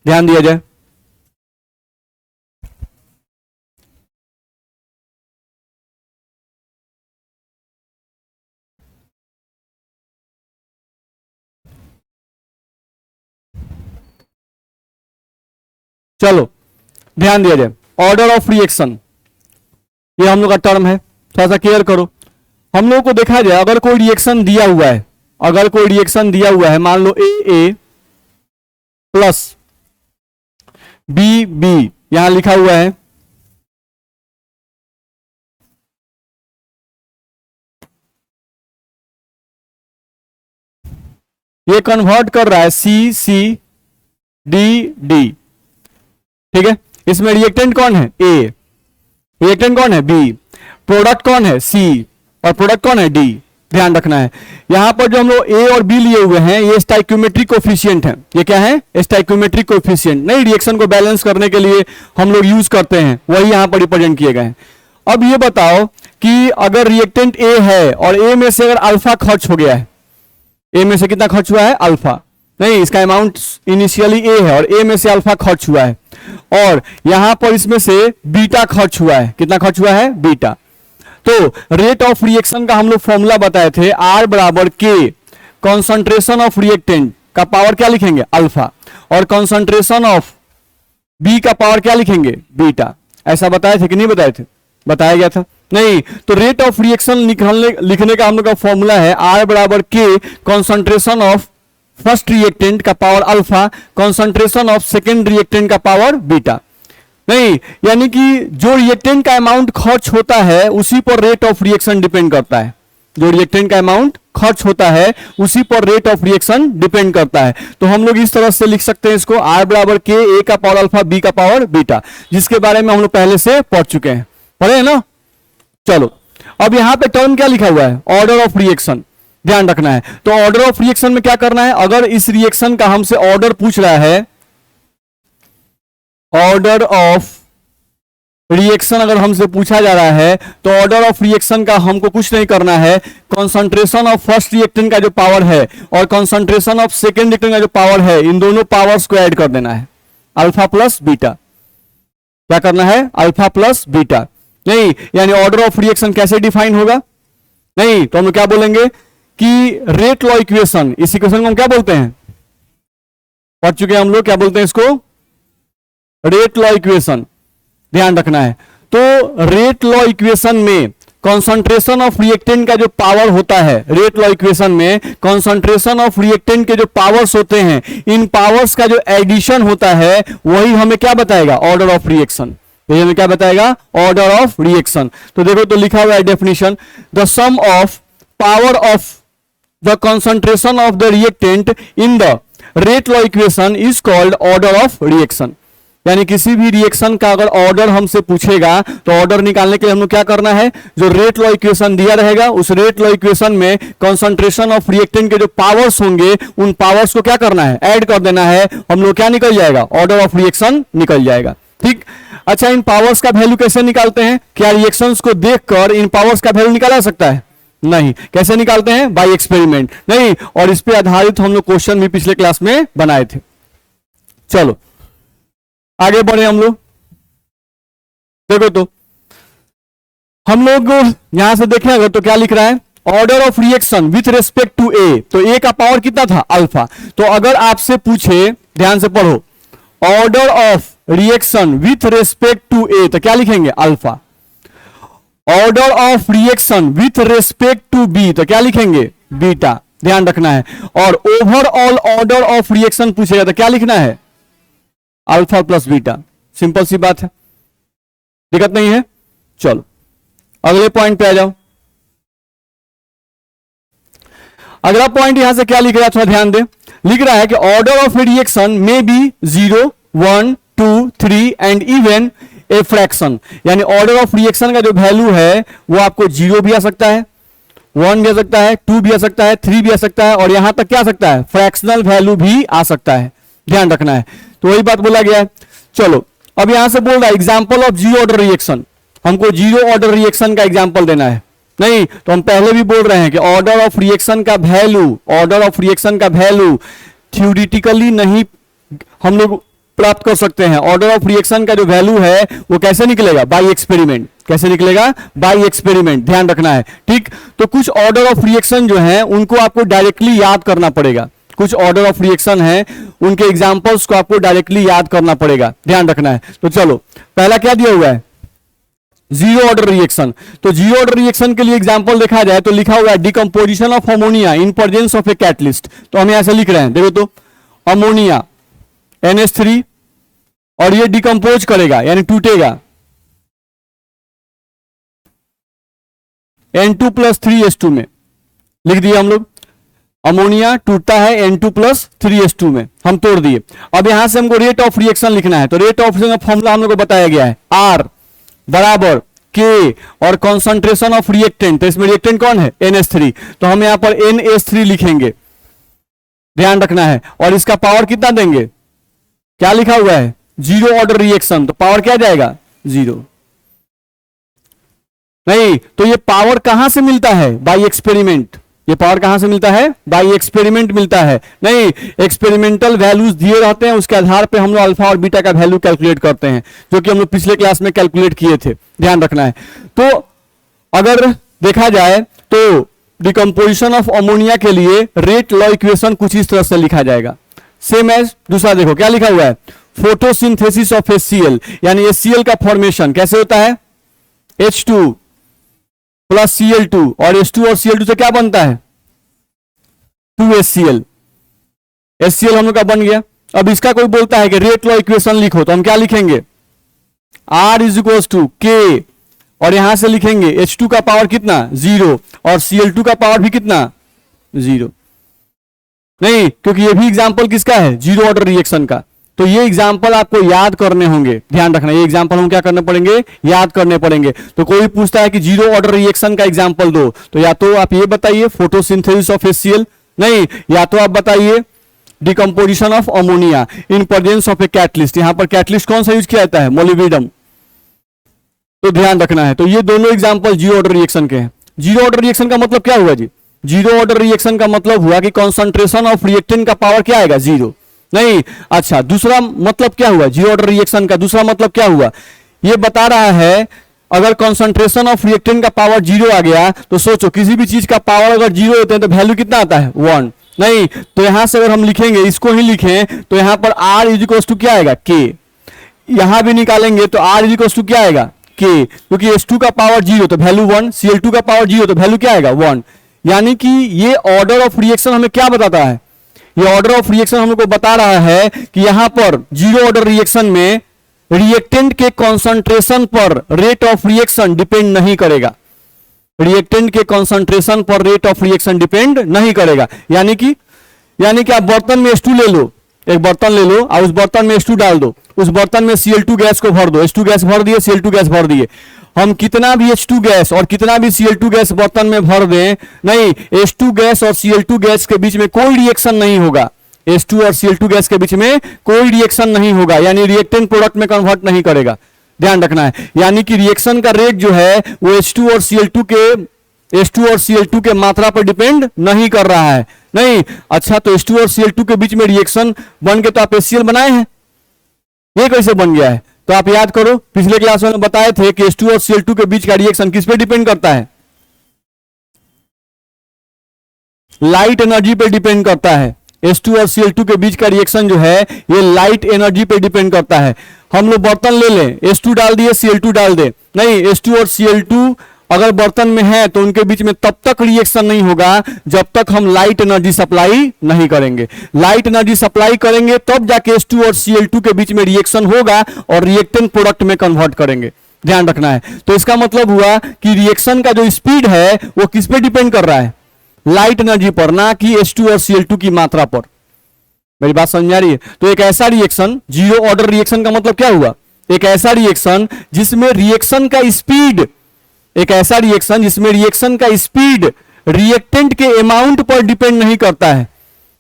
ध्यान दिया जाए। चलो ध्यान दिया जाए। ऑर्डर ऑफ रिएक्शन ये हम लोग का टर्म है, थोड़ा सा केयर करो। हम लोगों को देखा जाए अगर कोई रिएक्शन दिया हुआ है, अगर कोई रिएक्शन दिया हुआ है, मान लो ए प्लस बी बी यहां लिखा हुआ है, ये कन्वर्ट कर रहा है सी सी डी डी, ठीक है। इसमें रिएक्टेंट कौन है? ए, रिएक्टेंट कौन है? बी, प्रोडक्ट कौन है? सी, और प्रोडक्ट कौन है? डी। ध्यान रखना है यहां पर जो हम लोग ए और बी लिए हुए हैं ये स्टाइक्योमेट्रिक कोफिशिएंट है। ये क्या है? स्टाइक्योमेट्रिक कोफिशिएंट, नहीं रिएक्शन को बैलेंस करने के लिए हम लोग यूज करते हैं, वही यहां पर रिप्रेजेंट किए गए हैं। अब ये बताओ कि अगर रिएक्टेंट ए है और ए में से अगर अल्फा खर्च हो गया है, ए में से कितना खर्च हुआ है? अल्फा, नहीं इसका अमाउंट इनिशियली ए है और ए में से अल्फा खर्च हुआ है, और यहां पर इसमें से बीटा खर्च हुआ है। कितना खर्च हुआ है? बीटा। तो रेट ऑफ रिएक्शन का हम लोग फॉर्मूला बताए थे, आर बराबर के कॉन्सेंट्रेशन ऑफ रिएक्टेंट का पावर क्या लिखेंगे? अल्फा, और कॉन्सेंट्रेशन ऑफ बी का पावर क्या लिखेंगे? बीटा। ऐसा बताए थे कि नहीं बताए थे? बताया गया था नहीं। तो रेट ऑफ रिएक्शन लिखने का हम लोग का फॉर्मूला है आर बराबर के कॉन्सेंट्रेशन ऑफ फर्स्ट रिएक्टेंट का power alpha, concentration of second reactant का पावर बीटा। नहीं, यानी कि जो रिएक्टेंट का अमाउंट खर्च होता है उसी पर रेट ऑफ रिएक्शन डिपेंड करता है। जो रिएक्टेंट का अमाउंट खर्च होता है उसी पर रेट ऑफ रिएक्शन डिपेंड करता है। तो हम लोग इस तरह से लिख सकते हैं इसको, आर बराबर के ए का पावर अल्फा बी का पावर बीटा, जिसके बारे में हम लोग पहले से पढ़ चुके हैं, पढ़े हैं ना। चलो अब यहां पे टर्म क्या लिखा हुआ है? Order of reaction. ध्यान रखना है। तो ऑर्डर ऑफ रिएक्शन में क्या करना है? अगर इस रिएक्शन का हमसे ऑर्डर पूछ रहा है, ऑर्डर ऑफ रिएक्शन अगर हमसे पूछा जा रहा है, तो ऑर्डर ऑफ रिएक्शन का हमको कुछ नहीं करना है। कॉन्सेंट्रेशन ऑफ फर्स्ट रिएक्टेंट का जो पावर है और कॉन्सेंट्रेशन ऑफ सेकेंड रिएक्टेंट का जो पावर है, इन दोनों पावर्स को ऐड कर देना है, अल्फा प्लस बीटा। क्या करना है? Alpha plus beta. नहीं, यानी ऑर्डर ऑफ रिएक्शन कैसे डिफाइन होगा? नहीं, तो हम लोग क्या बोलेंगे कि रेट लॉ इक्वेशन, इस इक्वेशन को हम क्या बोलते हैं? पढ़ चुके हैं हम लोग, क्या बोलते हैं इसको? Rate law equation. ध्यान रखना है। तो रेट लॉ इक्वेशन में कॉन्सेंट्रेशन ऑफ रिएक्टेंट का जो पावर होता है, रेट लॉ इक्वेशन में कॉन्सेंट्रेशन ऑफ रिएक्टेंट के जो पावर्स होते हैं, इन पावर्स का जो एडिशन होता है वही हमें क्या बताएगा? Order of reaction. तो हमें क्या बताएगा? Order of reaction. तो देखो, तो लिखा हुआ है definition, the sum of power of the concentration of the reactant in the rate law equation is called order of reaction. यानी किसी भी रिएक्शन का अगर ऑर्डर हमसे पूछेगा तो ऑर्डर निकालने के लिए हम लोग क्या करना है? जो रेट लॉ इक्वेशन दिया रहेगा उस रेट लॉ इक्वेशन में कॉन्सेंट्रेशन ऑफ रिएक्टेंट के जो पावर्स होंगे उन पावर्स को क्या करना है? ऐड कर देना है। हम लोग क्या निकल जाएगा? ऑर्डर ऑफ रिएक्शन निकल जाएगा। ठीक। अच्छा, इन पावर्स का वैल्यू कैसे निकालते हैं? क्या रिएक्शंस को देखकर इन पावर्स का वैल्यू निकाला सकता है? नहीं। कैसे निकालते हैं? By experiment. नहीं, और इस पे आधारित हम लोग क्वेश्चन भी पिछले क्लास में बनाए थे। चलो आगे बढ़े हम लोग। देखो, तो हम लोग यहां से देखें अगर, तो क्या लिख रहा है? Order of reaction with respect to A. तो ए का पावर कितना था? अल्फा। तो अगर आपसे पूछे, ध्यान से पढ़ो, order of reaction with respect to A, तो क्या लिखेंगे? Alpha. Order of reaction with respect to B, तो क्या लिखेंगे? बीटा। ध्यान रखना है। और ओवरऑल ऑर्डर ऑफ रिएक्शन पूछेगा तो क्या लिखना है? Alpha plus beta. सिंपल सी बात है, दिक्कत नहीं है। चलो अगले पॉइंट पे आ जाओ। अगला पॉइंट यहां से क्या लिख रहा है? थोड़ा ध्यान दे। लिख रहा है कि ऑर्डर ऑफ रिएक्शन में be 0, 1, 2, 3 and even a fraction. यानी ऑर्डर ऑफ रिएक्शन का जो वैल्यू है वो आपको 0 भी आ सकता है, 1 भी आ सकता है, 2 भी आ सकता है, 3 भी आ सकता है, और यहां तक क्या आ सकता है? फ्रैक्शनल वैल्यू भी आ सकता है। ध्यान रखना है। तो वही बात बोला गया है। चलो अब यहां से बोल रहा है example of zero order reaction. हमको जीरो ऑर्डर रिएक्शन का एग्जांपल देना है। नहीं, तो हम पहले भी बोल रहे हैं कि ऑर्डर ऑफ रिएक्शन का वैल्यू, ऑर्डर ऑफ रिएक्शन का वैल्यू थ्योरेटिकली नहीं हम लोग प्राप्त कर सकते हैं। ऑर्डर ऑफ रिएक्शन का जो वैल्यू है वो कैसे निकलेगा, बाय एक्सपेरिमेंट। कैसे निकलेगा, बाय एक्सपेरिमेंट, ध्यान रखना है, ठीक। तो कुछ ऑर्डर ऑफ रिएक्शन जो है उनको आपको डायरेक्टली याद करना पड़ेगा। कुछ ऑर्डर ऑफ रिएक्शन है उनके एग्जांपल्स को आपको डायरेक्टली याद करना पड़ेगा, ध्यान रखना है। तो चलो पहला क्या दिया हुआ है, जीरो ऑर्डर रिएक्शन। तो जीरो ऑर्डर रिएक्शन के लिए एग्जांपल देखा जाए तो लिखा हुआ है decomposition of ammonia in presence of a catalyst. तो हम यहां से लिख रहे हैं, देखो तो अमोनिया NH3 और ये डिकम्पोज करेगा यानी टूटेगा N2+3H2 में, लिख दिया हम लोग। अमोनिया टूटता है N2+3H2 में, हम तोड़ दिए। अब यहां से हमको रेट ऑफ रिएक्शन लिखना है। तो रेट ऑफ रिएक्शन का फॉर्मूला हम लोग को बताया गया है, R बराबर K और कॉन्सेंट्रेशन ऑफ रिएक्टेंट। तो इसमें रिएक्टेंट कौन है, NH3। तो हम यहां पर NH3 लिखेंगे, ध्यान रखना है। और इसका पावर कितना देंगे, क्या लिखा हुआ है, जीरो ऑर्डर रिएक्शन। तो पावर क्या जाएगा, जीरो। नहीं, तो ये पावर कहां से मिलता है, बाय एक्सपेरिमेंट। ये पावर कहां से मिलता है, बाय एक्सपेरिमेंट मिलता है। नहीं, एक्सपेरिमेंटल वैल्यूज दिए रहते हैं, उसके आधार पे हम लोग अल्फा और बीटा का वैल्यू कैलकुलेट करते हैं, जो कि हम लोग पिछले क्लास में कैलकुलेट किए थे, ध्यान रखना है। तो अगर देखा जाए तो डिकम्पोजिशन ऑफ अमोनिया के लिए रेट लॉ इक्वेशन कुछ इस तरह से लिखा जाएगा, सेम एज दूसरा। देखो क्या लिखा हुआ है, फोटोसिंथेसिस ऑफ HCl, यानी HCl का फॉर्मेशन कैसे होता है, H2 प्लस Cl2, और H2 और Cl2 से क्या बनता है, 2HCl। HCl हम लोग का बन गया। अब इसका कोई बोलता है कि रेट लॉ इक्वेशन लिखो, तो हम क्या लिखेंगे, R is equal to K, और यहां से लिखेंगे H2 का पावर कितना, 0, और Cl2 का पावर भी कितना, 0। नहीं, क्योंकि ये भी एग्जांपल किसका है, जीरो ऑर्डर रिएक्शन का। तो ये एग्जांपल आपको याद करने होंगे, ध्यान रखना। ये एग्जांपल हम क्या करने पड़ेंगे, याद करने पड़ेंगे। तो कोई पूछता है कि जीरो ऑर्डर रिएक्शन का एग्जांपल दो, तो या तो आप ये बताइए फोटोसिंथेसिस ऑफ HCl, नहीं, या तो आप बताइए decomposition of ammonia in presence of a catalyst. यहां पर कैटलिस्ट कौन सा यूज किया जाता है, मोलिब्डेनम। तो ध्यान रखना है। तो ये दोनों एग्जांपल जीरो ऑर्डर रिएक्शन के हैं। जीरो ऑर्डर रिएक्शन का मतलब क्या हुआ जी, जीरो ऑर्डर रिएक्शन का मतलब हुआ कि कॉन्सेंट्रेशन ऑफ रिएक्टेंट का पावर क्या आएगा, जीरो। नहीं, अच्छा, दूसरा मतलब क्या हुआ, जीरो ऑर्डर रिएक्शन का दूसरा मतलब क्या हुआ, ये बता रहा है अगर कॉन्सेंट्रेशन ऑफ रिएक्टेंट का पावर जीरो आ गया तो सोचो किसी भी चीज का पावर अगर जीरो होते हैं तो वैल्यू कितना आता है, 1। नहीं, तो यहां से अगर हम लिखेंगे, इसको ही लिखें, तो यहां पर R इज इक्वल टू क्या आएगा, K। यहां भी निकालेंगे तो R इज इक्वल टू क्या आएगा, K, क्योंकि H2 का पावर जीरो तो वैल्यू 1, Cl2 का पावर जीरो तो वैल्यू क्या आएगा, 1। यानी कि ये ऑर्डर ऑफ रिएक्शन हमें क्या बताता है, ये ऑर्डर ऑफ रिएक्शन हम लोग को बता रहा है कि यहां पर जीरो ऑर्डर रिएक्शन में रिएक्टेंट के कॉन्सेंट्रेशन पर रेट ऑफ रिएक्शन डिपेंड नहीं करेगा। रिएक्टेंट के कॉन्सेंट्रेशन पर रेट ऑफ रिएक्शन डिपेंड नहीं करेगा। यानी कि आप बर्तन में H2 ले लो, एक बर्तन ले लो और उस बर्तन में H2 डाल दो, उस बर्तन में Cl2 गैस को भर दो, H2 गैस भर दिए, Cl2 गैस भर दिए। हम कितना भी H2 गैस और कितना भी Cl2 गैस बर्तन में भर दें, नहीं, H2 गैस और Cl2 गैस के बीच में कोई रिएक्शन नहीं होगा। H2 और Cl2 गैस के बीच में कोई रिएक्शन नहीं होगा, यानी रिएक्टेंट प्रोडक्ट में कन्वर्ट नहीं करेगा, ध्यान रखना है। यानी कि रिएक्शन का रेट जो है वो H2 और Cl2 के मात्रा पर डिपेंड नहीं कर रहा है। नहीं, अच्छा, तो H2 और Cl2 के बीच में रिएक्शन बन के तो आप HCl बनाए हैं, ये कैसे बन गया है, तो आप याद करो, पिछले क्लास में बताए थे कि H2 और Cl2 के बीच का रिएक्शन किस पे डिपेंड करता है, लाइट एनर्जी पे डिपेंड करता है। H2 और Cl2 के बीच का रिएक्शन जो है ये लाइट एनर्जी पे डिपेंड करता है। हम लोग बर्तन ले लें, H2 डाल दिए, Cl2 डाल दे, नहीं, H2 और Cl2 अगर बर्तन में है तो उनके बीच में तब तक रिएक्शन नहीं होगा जब तक हम लाइट एनर्जी सप्लाई नहीं करेंगे। लाइट एनर्जी सप्लाई करेंगे तब जाके H2 और Cl2 के बीच में रिएक्शन होगा और रिएक्टेंट प्रोडक्ट में कन्वर्ट करेंगे, ध्यान रखना है। तो इसका मतलब हुआ कि रिएक्शन का जो स्पीड है वो किस पे डिपेंड कर रहा है, लाइट एनर्जी पर, ना कि H2 और Cl2 की मात्रा पर। मेरी बात समझ आ रही है। तो एक ऐसा रिएक्शन, जीरो ऑर्डर रिएक्शन का मतलब क्या हुआ, एक ऐसा रिएक्शन जिसमें रिएक्शन का स्पीड, एक ऐसा रिएक्शन जिसमें रिएक्शन का स्पीड रिएक्टेंट के अमाउंट पर डिपेंड नहीं करता है,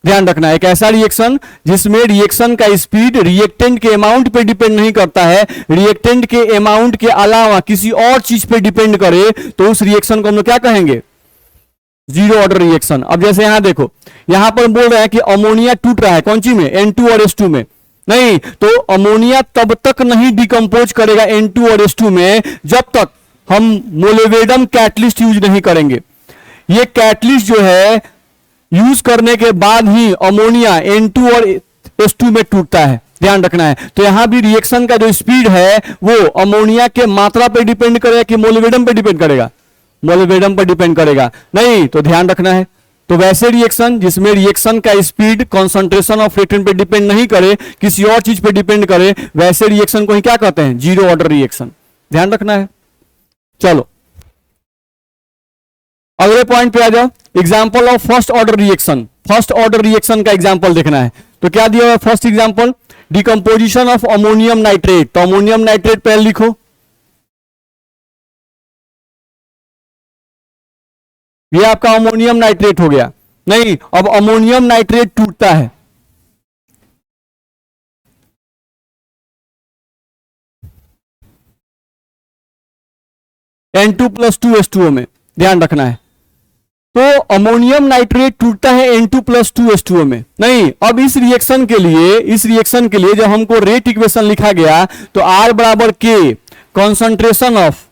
ध्यान रखना है। एक ऐसा रिएक्शन जिसमें रिएक्शन का स्पीड रिएक्टेंट के अमाउंट पे डिपेंड नहीं करता है, रिएक्टेंट के अमाउंट के अलावा किसी और चीज पे डिपेंड करे, तो उस रिएक्शन को हम लोग क्या कहेंगे, जीरो ऑर्डर रिएक्शन। अब जैसे यहां देखो, यहां पर बोल रहे हैं कि अमोनिया टूट रहा है कौन सी में, N2 और H2 में, नहीं, तो अमोनिया तब तक नहीं डिकम्पोज करेगा N2 और H2 में जब तक हम मोलिबेडम कैटलिस्ट यूज नहीं करेंगे। ये कैटलिस्ट जो है यूज करने के बाद ही अमोनिया N2 और H2 में टूटता है, ध्यान रखना है। तो यहां भी रिएक्शन का जो स्पीड है वो अमोनिया के मात्रा पे डिपेंड करेगा कि मोलिबेडम पे डिपेंड करेगा, मोलिबेडम पर डिपेंड करेगा, नहीं तो ध्यान रखना है। तो वैसे रिएक्शन जिसमें रिएक्शन का स्पीड कंसंट्रेशन ऑफ रिएक्टेंट पे डिपेंड नहीं करे, किसी और चीज पे डिपेंड करे, वैसे रिएक्शन को ही क्या कहते हैं, जीरो ऑर्डर रिएक्शन, ध्यान रखना है। चलो अगले पॉइंट पे आ जाओ, example of first order reaction. First order reaction का एग्जांपल देखना है, तो क्या दिया हुआ first example, decomposition of ammonium nitrate. तो अमोनियम नाइट्रेट पहले लिखो, ये आपका अमोनियम नाइट्रेट हो गया। नहीं, अब अमोनियम नाइट्रेट टूटता है, N2+2H2O में, ध्यान रखना है। तो अमोनियम नाइट्रेट टूटता है N2+2H2O में। नहीं, अब इस रिएक्शन के लिए जब हमको रेट इक्वेशन लिखा गया तो R बराबर K कॉन्सेंट्रेशन ऑफ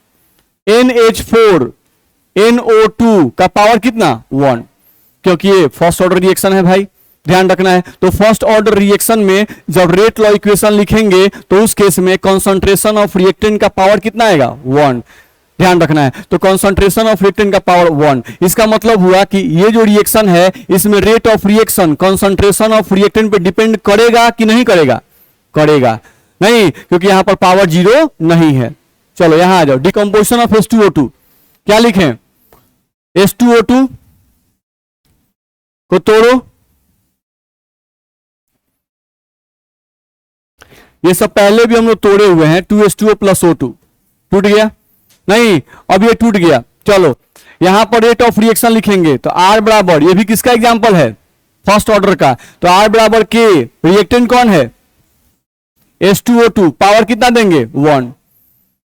NH4NO2 का पावर कितना 1, क्योंकि ये फर्स्ट ऑर्डर रिएक्शन है भाई, ध्यान रखना है। तो फर्स्ट ऑर्डर रिएक्शन में जब रेट लॉ इक्वेशन लिखेंगे तो उस केस में कॉन्सेंट्रेशन ऑफ रिएक्टेंट का पावर कितना आएगा 1, ध्यान रखना है। तो कॉन्सेंट्रेशन ऑफ रिएक्टेंट का पावर 1, इसका मतलब हुआ कि ये जो रिएक्शन है इसमें rate of reaction concentration of reactant पे डिपेंड करेगा कि नहीं करेगा, करेगा नहीं, क्योंकि यहां पर पावर 0 नहीं है। चलो यहां आ जाओ, डिकम्पोजिशन ऑफ H2O2 क्या लिखें, H2O2 को तोड़ो, ये सब पहले भी हम लोग तोड़े हुए हैं, 2H2O + O2 टूट गया, नहीं अब ये टूट गया। चलो यहां पर रेट ऑफ रिएक्शन लिखेंगे तो R बराबर, ये भी किसका एग्जांपल है, फर्स्ट ऑर्डर का, तो R बराबर K, रिएक्टेंट कौन है H2O2, पावर कितना देंगे 1,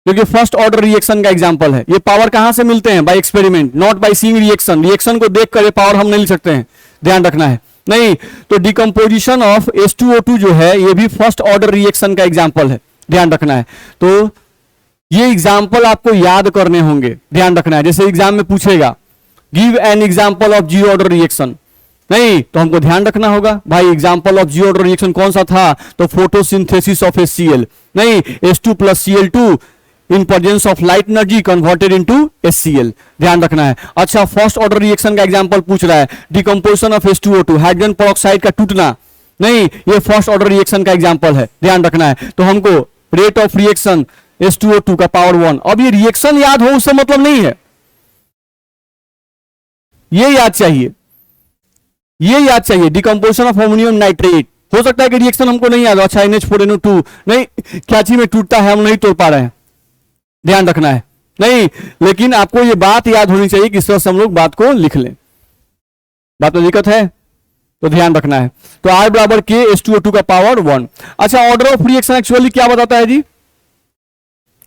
क्योंकि फर्स्ट ऑर्डर रिएक्शन का एग्जांपल है। ये पावर कहां से मिलते हैं, by experiment, not by seeing reaction. Reaction को देख कर ये पावर हम नहीं ले सकते हैं, ध्यान रखना है। नहीं, तो डिकम्पोजिशन ऑफ H2O2 जो है ये भी फर्स्ट ऑर्डर रिएक्शन का एग्जांपल है, ध्यान रखना है। तो ये एग्जाम्पल आपको याद करने होंगे, ध्यान रखना है। जैसे एग्जाम में पूछेगा give an example of zero order reaction, नहीं तो हमको ध्यान रखना होगा भाई example of zero order reaction कौन सा था, तो फोटोसिंथेसिस ऑफ HCl, नहीं H2 + Cl2 in presence of light energy converted into HCl, ध्यान रखना है। अच्छा, फर्स्ट ऑर्डर रिएक्शन का एग्जांपल पूछ रहा है, decomposition of H2O2, hydrogen peroxide का टूटना, नहीं ये फर्स्ट ऑर्डर रिएक्शन का एग्जांपल है, ध्यान रखना है। तो हमको रेट ऑफ रिएक्शन H2O2 का पावर 1, अब ये रिएक्शन याद हो उससे मतलब नहीं है, ये याद चाहिए, ये याद चाहिए। डिकम्पोजिशन ऑफ अमोनियम नाइट्रेट, हो सकता है कि रिएक्शन हमको नहीं याद हो, अच्छा NH4NO2 नहीं क्या चीज में टूटता है हम नहीं तोड़ पा रहे हैं, ध्यान रखना है। नहीं, लेकिन आपको ये बात याद होनी चाहिए कि इस तरह से हम लोग बात को लिख लें, बात में दिक्कत है तो ध्यान रखना है। तो R बराबर K H2O2 का पावर 1। अच्छा, ऑर्डर ऑफ रिएक्शन एक्चुअली क्या बताता है जी,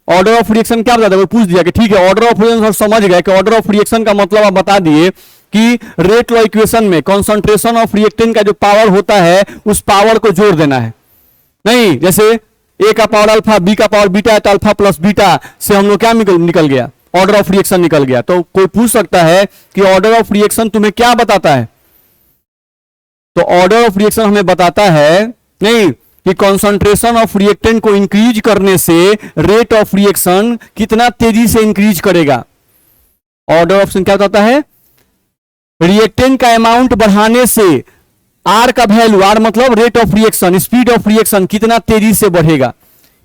ऑर्डर ऑफ रिएक्शन क्या बताता है, पूछ दिया कि ठीक है ऑर्डर ऑफ रिएक्शन समझ गए कि ऑर्डर ऑफ रिएक्शन का मतलब आप बता दिए कि रेट लॉ इक्वेशन में कंसंट्रेशन ऑफ रिएक्टेंट का जो पावर होता है उस पावर को जोड़ देना है। नहीं, जैसे A का पावर अल्फा, B का पावर बीटा है तो अल्फा प्लस बीटा से हम लोग क्या निकल गया, ऑर्डर ऑफ रिएक्शन निकल गया। तो कोई पूछ सकता है कि ऑर्डर ऑफ रिएक्शन तुम्हें क्या बताता है, तो ऑर्डर ऑफ रिएक्शन हमें बताता है नहीं कि कंसंट्रेशन ऑफ रिएक्टेंट को इंक्रीज करने से रेट ऑफ रिएक्शन कितना तेजी से इंक्रीज करेगा। ऑर्डर ऑफ क्या बताता है, रिएक्टेंट का अमाउंट बढ़ाने से आर का वैल्यू, आर मतलब rate of reaction, speed of reaction कितना तेजी से बढ़ेगा,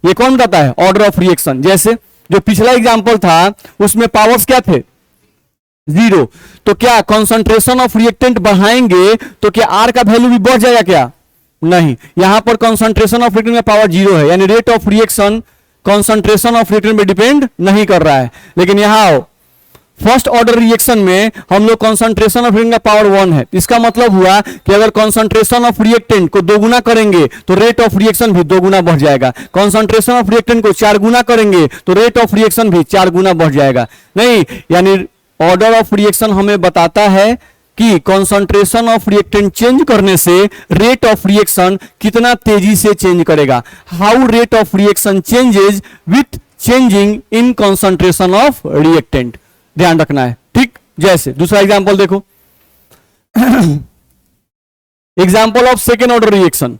ये कौन बताता है, ऑर्डर ऑफ रिएक्शन। जैसे जो पिछला एग्जांपल था उसमें पावर्स क्या थे 0, तो क्या कंसंट्रेशन ऑफ रिएक्टेंट बढ़ाएंगे तो क्या आर का वैल्यू भी बढ़ जाएगा क्या, नहीं, यहां पर कंसंट्रेशन ऑफ रिएक्टेंट का पावर 0 है, यानी rate of reaction concentration of reactant पे डिपेंड नहीं कर रहा है। लेकिन यहां आओ, फर्स्ट ऑर्डर रिएक्शन में हम लोग कंसंट्रेशन ऑफ रिएक्टेंट का पावर 1 है, इसका मतलब हुआ कि अगर कंसंट्रेशन ऑफ रिएक्टेंट को 2 गुना करेंगे तो रेट ऑफ रिएक्शन भी 2 गुना बढ़ जाएगा, कंसंट्रेशन ऑफ रिएक्टेंट को 4 गुना करेंगे तो रेट ऑफ रिएक्शन भी 4 गुना बढ़ जाएगा। नहीं, यानी ऑर्डर ऑफ रिएक्शन हमें बताता है कि कॉन्सेंट्रेशन ऑफ रिएक्टेंट चेंज करने से रेट ऑफ रिएक्शन कितना तेजी से चेंज करेगा, how rate of reaction changes with changing in concentration of reactant, ध्यान रखना है। ठीक, जैसे दूसरा एग्जांपल देखो, example of second order reaction,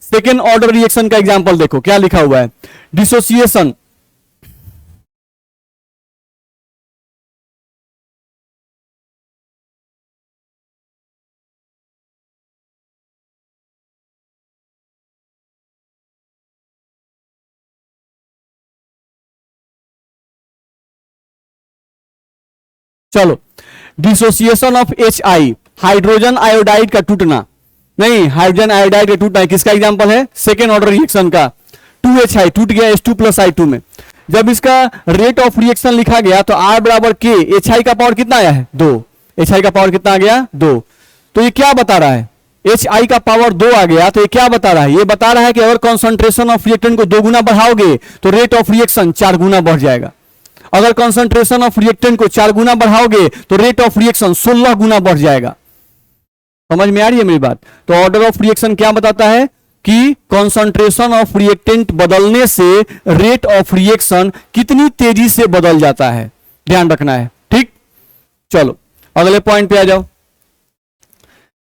second order reaction का एग्जांपल देखो क्या लिखा हुआ है, डिसोसिएशन चलो, dissociation of HI, hydrogen iodide का टूटना, नहीं हाइड्रोजन आयोडाइड का टूटना किसका एग्जांपल है, सेकेंड ऑर्डर रिएक्शन का, 2HI टूट गया H2 प्लस I2 में। जब इसका रेट ऑफ रिएक्शन लिखा गया तो R बराबर K, HI का पावर कितना आया है 2, HI का पावर कितना आ गया 2, तो ये क्या बता रहा है, HI का पावर 2 आ गया, तो ये क्या बता रहा है, ये बता रहा है कि अगर कॉन्सेंट्रेशन ऑफ रिएक्टेंट को 2 गुना बढ़ाओगे तो रेट ऑफ रिएक्शन 4 गुना बढ़ जाएगा, अगर कॉन्सेंट्रेशन ऑफ रिएक्टेंट को 4 गुना बढ़ाओगे तो रेट ऑफ रिएक्शन 16 गुना बढ़ जाएगा। समझ में आ रही है मेरी बात। तो ऑर्डर ऑफ रिएक्शन क्या बताता है कि कॉन्सेंट्रेशन ऑफ रिएक्टेंट बदलने से रेट ऑफ रिएक्शन कितनी तेजी से बदल जाता है, ध्यान रखना है। ठीक, चलो अगले पॉइंट पे आ जाओ।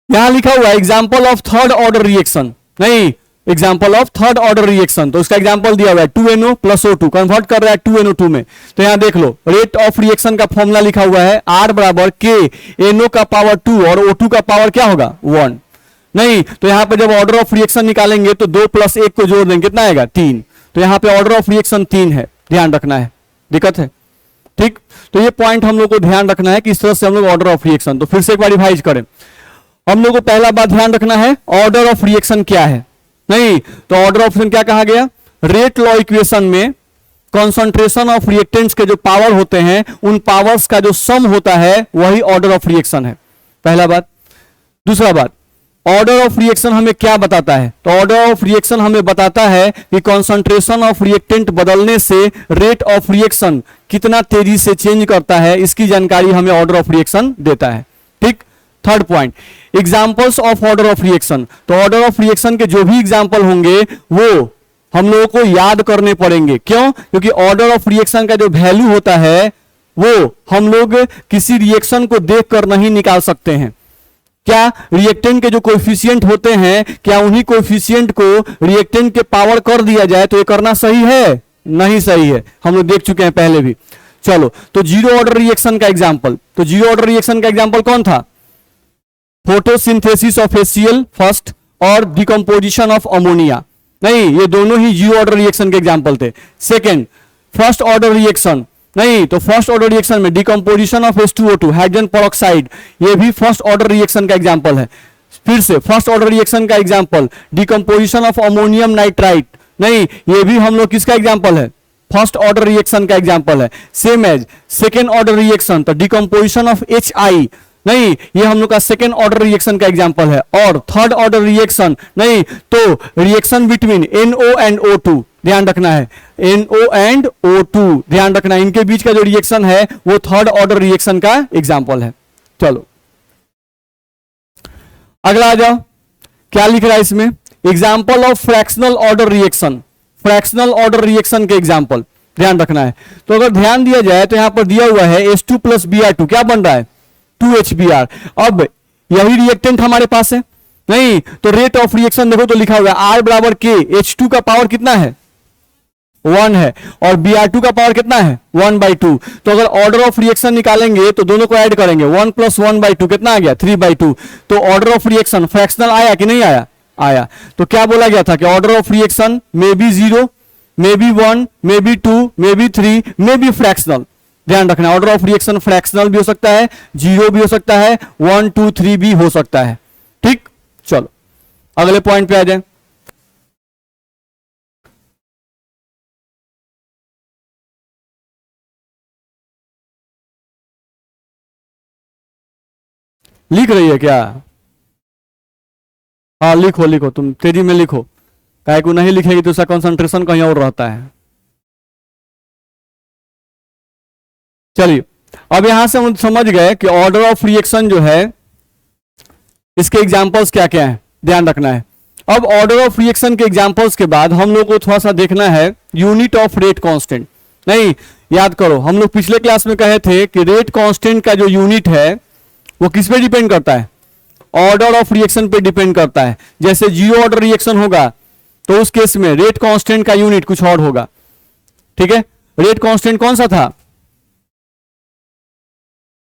यहां लिखा हुआ है example of third order reaction, नहीं example of third order reaction, तो उसका एग्जांपल दिया हुआ है 2NO प्लस O2, कन्वर्ट कर रहा है 2NO2 में। तो यहां देख लो रेट ऑफ रिएक्शन का फॉर्मूला लिखा हुआ है R बराबर K, NO का पावर 2 और O2 का पावर क्या होगा 1, नहीं तो यहां पे जब ऑर्डर ऑफ रिएक्शन निकालेंगे तो 2 प्लस 1 को जोड़ देंगे कितना आएगा 3, तो यहां पे ऑर्डर ऑफ रिएक्शन 3 है, ध्यान रखना है, दिक्कत है। ठीक, तो ये पॉइंट हम लोग को ध्यान रखना है कि इस तरह से हम लोग ऑर्डर ऑफ रिएक्शन, तो फिर से एक बार रिवाइज करें, हम लोग को पहला बात ध्यान रखना है ऑर्डर ऑफ रिएक्शन क्या है, नहीं तो ऑर्डर ऑफ रिएक्शन क्या कहा गया, रेट लॉ इक्वेशन में कॉन्सेंट्रेशन ऑफ रिएक्टेंट्स के जो पावर होते हैं उन पावर्स का जो सम होता है वही ऑर्डर ऑफ रिएक्शन है, पहला बात। दूसरा बात, ऑर्डर ऑफ रिएक्शन हमें क्या बताता है, तो ऑर्डर ऑफ रिएक्शन हमें बताता है कि कॉन्सेंट्रेशन ऑफ रिएक्टेंट बदलने से रेट ऑफ रिएक्शन कितना तेजी से चेंज करता है, इसकी जानकारी हमें ऑर्डर ऑफ रिएक्शन देता है। ठीक, third point, examples of order of reaction, तो ऑर्डर ऑफ रिएक्शन के जो भी एग्जांपल होंगे वो हम लोगों को याद करने पड़ेंगे, क्यों, क्योंकि ऑर्डर ऑफ रिएक्शन का जो वैल्यू होता है वो हम लोग किसी रिएक्शन को देखकर नहीं निकाल सकते हैं। क्या रिएक्टेंट के जो कोएफिशिएंट होते हैं, क्या उन्हीं कोएफिशिएंट को रिएक्टेंट के पावर कर दिया जाए तो ये करना सही है, नहीं सही है, हम लोग देख चुके हैं पहले भी। चलो, तो जीरो ऑर्डर रिएक्शन का एग्जांपल, तो जीरो ऑर्डर रिएक्शन का एग्जांपल कौन था, फोटोसिंथेसिस ऑफ HCl फर्स्ट और डिकम्पोजिशन ऑफ अमोनिया, नहीं ये दोनों ही जीरो ऑर्डर रिएक्शन के एग्जांपल थे। सेकंड, फर्स्ट ऑर्डर रिएक्शन, नहीं तो फर्स्ट ऑर्डर रिएक्शन में decomposition of H2O2 hydrogen peroxide, ये भी फर्स्ट ऑर्डर रिएक्शन का एग्जांपल है। फिर से फर्स्ट ऑर्डर रिएक्शन का example decomposition of ammonium nitrite, नहीं ये भी हम लोग किसका एग्जांपल है, फर्स्ट ऑर्डर रिएक्शन का एग्जांपल है। Same as second order reaction, तो डिकम्पोजिशन ऑफ HI, नहीं ये हम लोग का सेकेंड ऑर्डर रिएक्शन का एग्जांपल है। और थर्ड ऑर्डर रिएक्शन, नहीं तो reaction between NO and O2, ध्यान रखना है NO एंड O2, ध्यान रखना है, इनके बीच का जो रिएक्शन है वो थर्ड ऑर्डर रिएक्शन का एग्जांपल है। चलो अगला आ जाओ, क्या लिख रहा है इसमें, example of fractional order reaction, fractional order reaction के एग्जांपल ध्यान रखना है। तो अगर ध्यान दिया जाए तो यहां पर दिया हुआ है H2 प्लस Br2 क्या बन रहा है 2HBr, अब यही रिएक्टेंट हमारे पास है, नहीं तो रेट ऑफ रिएक्शन देखो तो लिखा हुआ है R बराबर K, H2 का पावर कितना है 1 है और Br2 का पावर कितना है 1/2, तो अगर ऑर्डर ऑफ रिएक्शन निकालेंगे तो दोनों को ऐड करेंगे 1 + 1/2 कितना आ गया 3/2, तो ऑर्डर ऑफ रिएक्शन फ्रैक्शनल आया कि नहीं आया, आया। तो क्या बोला गया था कि order of reaction may be 0, may be 1, may be 2, may be 3, may be fractional, ध्यान रखना ऑर्डर ऑफ रिएक्शन फ्रैक्शनल भी हो सकता है, 0 भी हो सकता है, 1, 2, 3 भी हो सकता है। ठीक, चलो अगले पॉइंट पे आ जाए। लिख रही है क्या, हाँ लिखो लिखो, तुम तेजी में लिखो, काहे को नहीं लिखेगी तो उसका कंसंट्रेशन कहीं और रहता है। चलिए अब यहां से हम समझ गए कि ऑर्डर ऑफ रिएक्शन जो है इसके एग्जाम्पल्स क्या क्या है ध्यान रखना है। अब ऑर्डर ऑफ रिएक्शन के एग्जाम्पल्स के बाद हम लोग को थोड़ा सा देखना है यूनिट ऑफ रेट कांस्टेंट। नहीं, याद करो हम लोग पिछले क्लास में कहे थे कि रेट कांस्टेंट का जो यूनिट है वो किस पे डिपेंड करता है, ऑर्डर ऑफ रिएक्शन पे डिपेंड करता है। जैसे जीरो ऑर्डर रिएक्शन होगा तो उस केस में रेट कांस्टेंट का यूनिट कुछ और होगा। ठीक है, रेट कांस्टेंट कौन सा था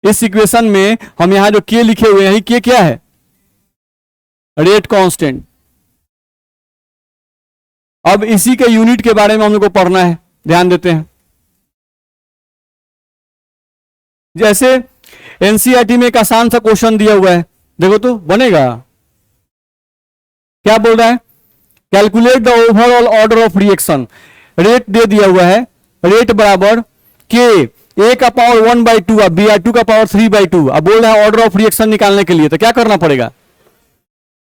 इस इक्वेशन में, हम यहां जो के लिखे हुए हैं के क्या है, रेट कांस्टेंट। अब इसी के यूनिट के बारे में हम लोग को पढ़ना है, ध्यान देते हैं। जैसे एनसीईआरटी में एक आसान सा क्वेश्चन दिया हुआ है, देखो तो बनेगा क्या बोल रहा है, calculate the overall order of reaction. Rate दे दिया हुआ है, रेट बराबर के ए का पावर 1/2 अब Br2 का पावर 3/2। अब बोल रहा है ऑर्डर ऑफ रिएक्शन निकालने के लिए तो क्या करना पड़ेगा,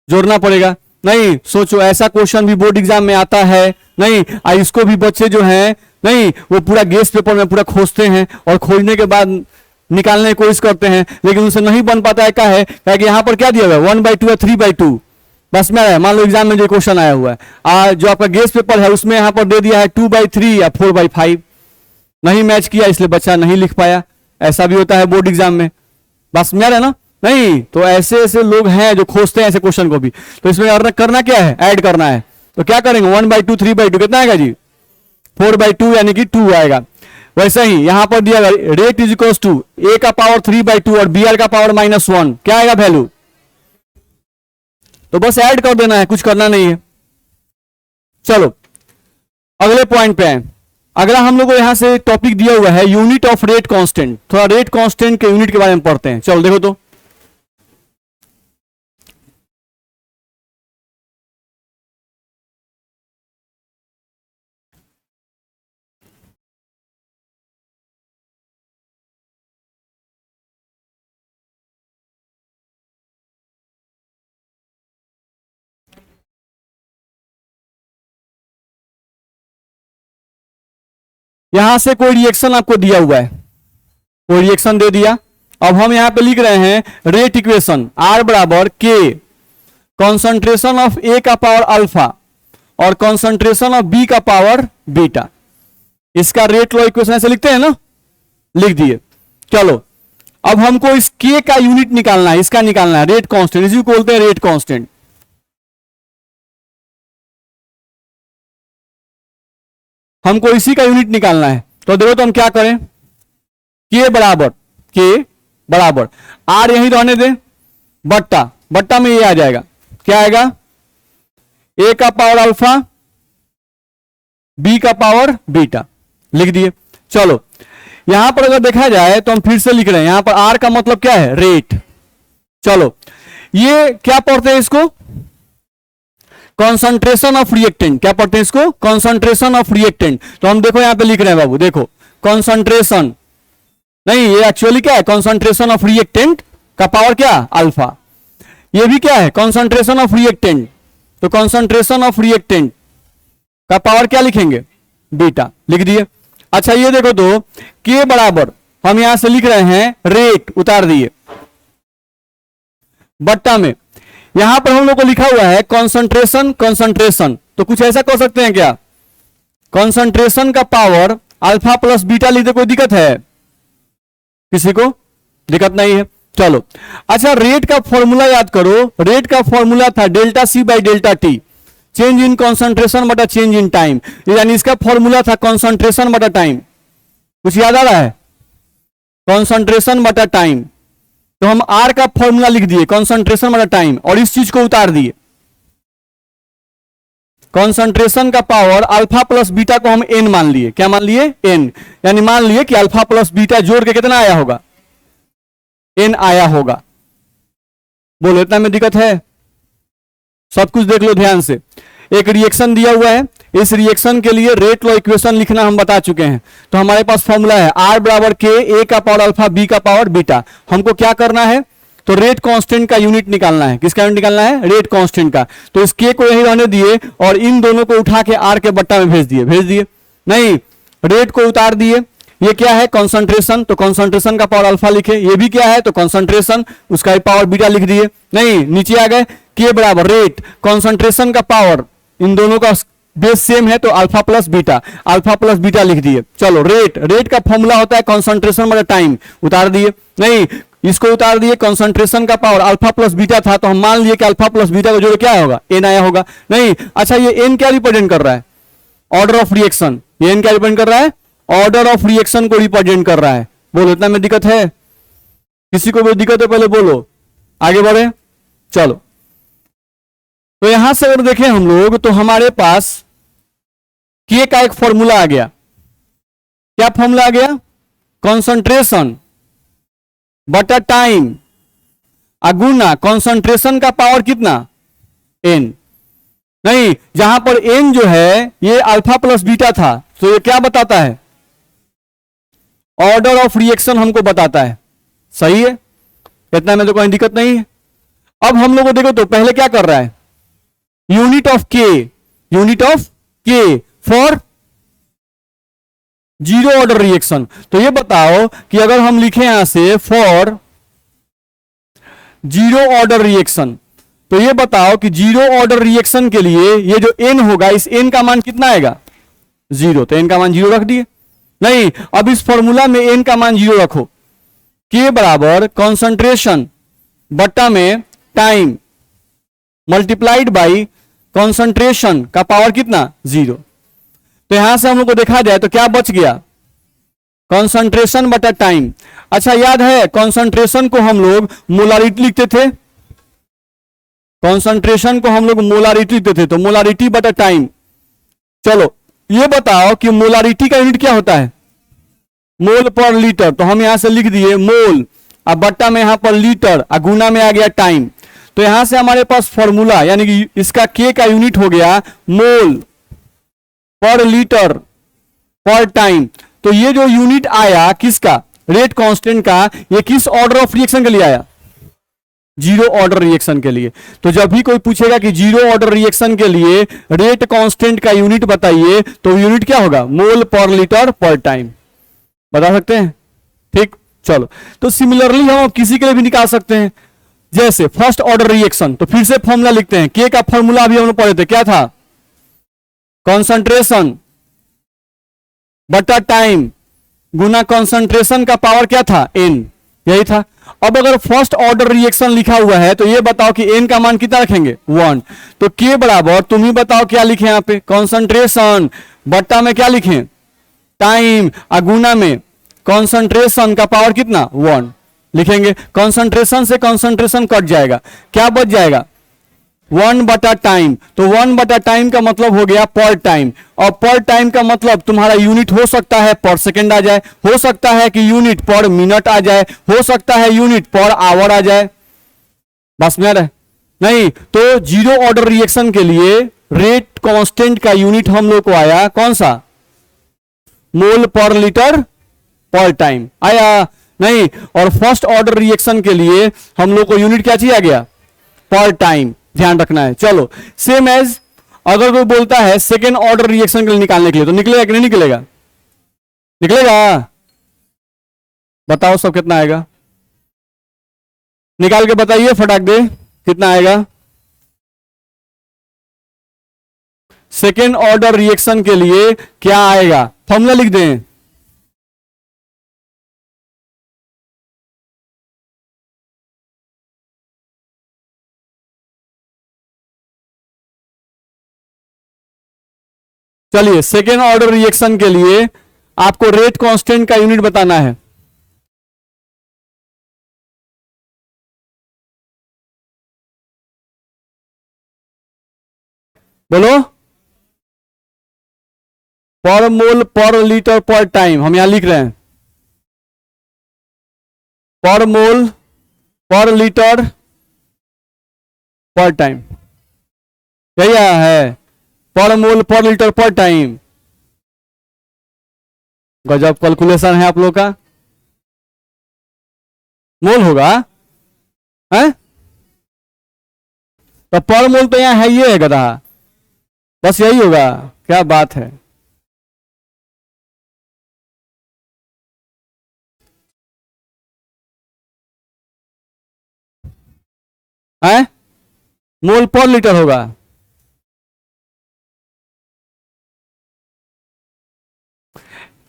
जोड़ना पड़ेगा। नहीं सोचो, ऐसा क्वेश्चन भी बोर्ड एग्जाम में आता है। नहीं इसको भी बच्चे जो हैं नहीं वो पूरा गेस्ट पेपर में पूरा खोजते हैं और खोजने के बाद निकालने की कोशिश करते हैं, लेकिन उनसे नहीं बन पाता है। क्या है कि यहां पर क्या दिया हुआ है 1/2 या 3/2 बस में आया। मान लो एग्जाम में जो क्वेश्चन आया हुआ है जो आपका गेस्ट पेपर है उसमें यहां पर दे दिया है 2/3 या 4/5, नहीं मैच किया इसलिए बच्चा नहीं लिख पाया। ऐसा भी होता है बोर्ड एग्जाम में, बस में आ रहा है ना। नहीं तो ऐसे ऐसे लोग हैं जो खोजते हैं ऐसे क्वेश्चन को भी, तो इसमें करना क्या है, ऐड करना है। तो क्या करेंगे 1/2 3/2 कितना आएगा जी 4/2 यानी कि 2 आएगा। वैसे ही यहां पर दिया गया रेट इज इक्वल टू ए का पावर 3/2 और Br का पावर -1, क्या आएगा वैल्यू, तो बस ऐड कर देना है, कुछ करना नहीं है। चलो अगले पॉइंट पे आए। अगला हम लोग को यहां से टॉपिक दिया हुआ है यूनिट ऑफ रेट कांस्टेंट। थोड़ा रेट कांस्टेंट के यूनिट के बारे में पढ़ते हैं। चलो देखो तो यहां से कोई रिएक्शन आपको दिया हुआ है, कोई रिएक्शन दे दिया। अब हम यहां पे लिख रहे हैं रेट इक्वेशन R बराबर के कॉन्सेंट्रेशन ऑफ ए का पावर अल्फा और कॉन्सेंट्रेशन ऑफ बी का पावर बीटा। इसका रेट लॉ इक्वेशन ऐसे लिखते हैं ना, लिख दिए। चलो अब हमको इस के का यूनिट निकालना है, इसका निकालना है रेट कांस्टेंट, इसी को बोलते हैं रेट कांस्टेंट। हमको इसी का यूनिट निकालना है। तो देखो तो हम क्या करें, के बराबर आर यही रहने दें, बट्टा में ये आ जाएगा, क्या आएगा ए का पावर अल्फा बी का पावर बीटा, लिख दिए। चलो यहां पर अगर देखा जाए तो हम फिर से लिख रहे हैं, यहां पर आर का मतलब क्या है रेट। चलो ये क्या पढ़ते हैं इसको, कॉन्सेंट्रेशन ऑफ रिएक्टेंट। क्या पढ़ते हैं इसको, कॉन्सेंट्रेशन ऑफ रिएक्टेंट। तो हम देखो यहां पे लिख रहे हैं बाबू, देखो कॉन्सेंट्रेशन नहीं, ये एक्चुअली क्या है कॉन्सेंट्रेशन ऑफ रिएक्टेंट का पावर क्या अल्फा। ये भी क्या है कॉन्सेंट्रेशन ऑफ रिएक्टेंट, तो कॉन्सेंट्रेशन ऑफ रिएक्टेंट का पावर क्या लिखेंगे बीटा, लिख दिए। अच्छा ये देखो तो के बराबर हम यहां से लिख रहे हैं रेट, उतार दिए बट्टा में। यहां पर हम लोग को लिखा हुआ है कॉन्सेंट्रेशन, तो कुछ ऐसा कर सकते हैं क्या, कॉन्सेंट्रेशन का पावर अल्फा प्लस बीटा लिख दे, कोई दिक्कत है किसी को, दिक्कत नहीं है। चलो अच्छा रेट का फॉर्मूला याद करो, रेट का फॉर्मूला था delta C by delta T, change in concentration बटा चेंज इन टाइम, यानी इसका फॉर्मूला था कॉन्सेंट्रेशन बटा टाइम। कुछ याद आ रहा है, कॉन्सेंट्रेशन बटा टाइम। तो हम आर का फॉर्मूला लिख दिए कॉन्सेंट्रेशन बटा टाइम और इस चीज को उतार दिए, कॉन्सेंट्रेशन का पावर अल्फा प्लस बीटा को हम एन मान लिए। क्या मान लिए, एन, यानी मान लिए कि अल्फा प्लस बीटा जोड़ के कितना आया होगा, एन आया होगा। बोलो इतना में दिक्कत है, सब कुछ देख लो ध्यान से। एक रिएक्शन दिया हुआ है, इस रिएक्शन के लिए रेट लॉ इक्वेशन लिखना हम बता चुके हैं। तो हमारे पास फॉर्मूला है आर बराबर के ए का पावर अल्फा बी का पावर बीटा। हमको क्या करना है, तो रेट कांस्टेंट का यूनिट निकालना है। किसका यूनिट निकालना है, रेट कांस्टेंट का। तो इस के को यही रहने दिए और इन दोनों को उठा के आर के बट्टा में भेज दिए नहीं, रेट को उतार दिए, ये क्या है कंसंट्रेशन, तो कंसंट्रेशन का पावर अल्फा लिखे। ये भी क्या है, तो कंसंट्रेशन, उसका पावर बीटा लिख दिए। नहीं, नीचे आ गए, के बराबर रेट, कंसंट्रेशन का पावर, इन दोनों का बेस सेम है तो अल्फा प्लस बीटा लिख दिए। चलो रेट का फॉर्मूला होता है कंसंट्रेशन बटा टाइम, उतार दिए। नहीं, इसको उतार दिए, कंसंट्रेशन का पावर अल्फा प्लस बीटा था तो हम मान लिए कि अल्फा प्लस बीटा का जोड़ क्या होगा, एन आया होगा। नहीं, अच्छा ये एन क्या रिप्रेजेंट कर रहा है, ऑर्डर ऑफ रिएक्शन। ये एन क्या रिप्रेजेंट कर रहा है, ऑर्डर ऑफ रिएक्शन को रिप्रेजेंट कर रहा है। बोलो इतना में दिक्कत है, किसी को भी दिक्कत है पहले बोलो, आगे बढ़े। चलो, तो यहां से अगर देखें हम लोग तो हमारे पास के का एक फॉर्मूला आ गया। क्या फॉर्मूला आ गया, कंसंट्रेशन बटा टाइम अगुना कंसंट्रेशन का पावर कितना, एन। नहीं, जहां पर एन जो है ये अल्फा प्लस बीटा था, तो ये क्या बताता है, ऑर्डर ऑफ रिएक्शन हमको बताता है। सही है, इतना में तो कोई दिक्कत नहीं है। अब हम लोग को देखो तो पहले क्या कर रहा है, यूनिट ऑफ के फॉर जीरो ऑर्डर रिएक्शन। तो ये बताओ कि अगर हम लिखें यहां से फॉर जीरो ऑर्डर रिएक्शन, तो ये बताओ कि जीरो ऑर्डर रिएक्शन के लिए ये जो एन होगा, इस एन का मान कितना आएगा, जीरो। तो एन का मान जीरो रख दिए। नहीं, अब इस फॉर्मूला में एन का मान जीरो रखो, के बराबर कंसंट्रेशन बट्टा में टाइम मल्टीप्लाइड बाई कंसंट्रेशन का पावर कितना, जीरो। तो यहां से हम लोग को देखा जाए तो क्या बच गया, कंसंट्रेशन बटा टाइम। अच्छा याद है कंसंट्रेशन को हम लोग मोलारिटी लिखते थे, कंसंट्रेशन को हम लोग मोलारिटी लिखते थे, तो मोलारिटी बटा टाइम। चलो ये बताओ कि मोलारिटी का यूनिट क्या होता है, मोल पर लीटर। तो हम यहां से लिख दिए मोल, अब बट्टा में यहां पर लीटर, गुना में आ गया टाइम। तो यहां से हमारे पास फॉर्मूला यानी कि इसका के का यूनिट हो गया मोल पर लीटर पर टाइम। तो ये जो यूनिट आया किसका, रेट कांस्टेंट का, ये किस ऑर्डर ऑफ रिएक्शन के लिए आया, जीरो ऑर्डर रिएक्शन के लिए। तो जब भी कोई पूछेगा कि जीरो ऑर्डर रिएक्शन के लिए रेट कांस्टेंट का यूनिट बताइए, तो यूनिट क्या होगा, मोल पर लीटर पर टाइम। बता सकते हैं, ठीक। चलो, तो सिमिलरली हम किसी के लिए भी निकाल सकते हैं, जैसे फर्स्ट ऑर्डर रिएक्शन। तो फिर से फॉर्मूला लिखते हैं, के का फॉर्मूला अभी हम लोग पढ़े थे, क्या था, कंसंट्रेशन बटा टाइम गुना कंसंट्रेशन का पावर क्या था, एन, यही था। अब अगर फर्स्ट ऑर्डर रिएक्शन लिखा हुआ है तो ये बताओ कि एन का मान कितना रखेंगे, 1। तो के बराबर तुम ही बताओ क्या लिखें यहां पे, कंसंट्रेशन बट्टा में क्या लिखें, टाइम, अगुना में कंसंट्रेशन का पावर कितना, 1 लिखेंगे। कंसंट्रेशन से कंसंट्रेशन कट जाएगा, क्या बच जाएगा, 1 बटा टाइम। तो 1 बटा टाइम का मतलब हो गया पर टाइम, और पर टाइम का मतलब तुम्हारा यूनिट हो सकता है पर सेकेंड आ जाए, हो सकता है कि यूनिट पर मिनट आ जाए, हो सकता है यूनिट पर आवर आ जाए। बस में रहे नहीं, तो जीरो ऑर्डर रिएक्शन के लिए रेट कांस्टेंट का यूनिट हम लोग को आया कौन सा, मोल पर लीटर पर टाइम आया नहीं। और फर्स्ट ऑर्डर रिएक्शन के लिए हम लोग को यूनिट क्या चाहिए आ गया, पर टाइम, ध्यान रखना है। चलो सेम एज अगर कोई बोलता है सेकेंड ऑर्डर रिएक्शन के लिए निकालने के लिए, तो निकलेगा कि नहीं निकलेगा, निकलेगा। बताओ सब कितना आएगा, निकाल के बताइए फटाक दे कितना आएगा। सेकेंड ऑर्डर रिएक्शन के लिए क्या आएगा, फॉर्मूला लिख दें, चलिए सेकेंड ऑर्डर रिएक्शन के लिए आपको रेट कांस्टेंट का यूनिट बताना है। बोलो, पर मोल पर लीटर पर टाइम, हम यहां लिख रहे हैं पर मोल पर लीटर पर टाइम, यही आया है, पर मोल पर लीटर पर टाइम। गजब कैलकुलेशन है आप लोग का, मोल होगा है, तो पर मोल तो यहां है, ये है गधा, बस यही होगा, क्या बात है। है, मोल पर लीटर होगा।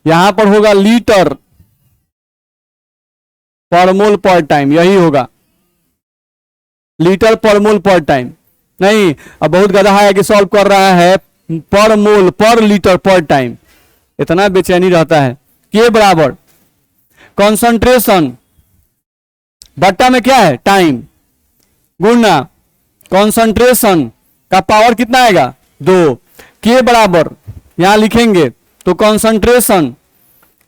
यहां पर होगा लीटर पर मोल पर टाइम, यही होगा लीटर पर मोल पर टाइम। नहीं, अब बहुत गधा है कि सॉल्व कर रहा है पर मोल पर लीटर पर टाइम, इतना बेचैनी रहता है। के बराबर कॉन्सेंट्रेशन बट्टा में क्या है टाइम, गुणा कॉन्सेंट्रेशन का पावर कितना आएगा 2। के बराबर यहां लिखेंगे तो कॉन्सेंट्रेशन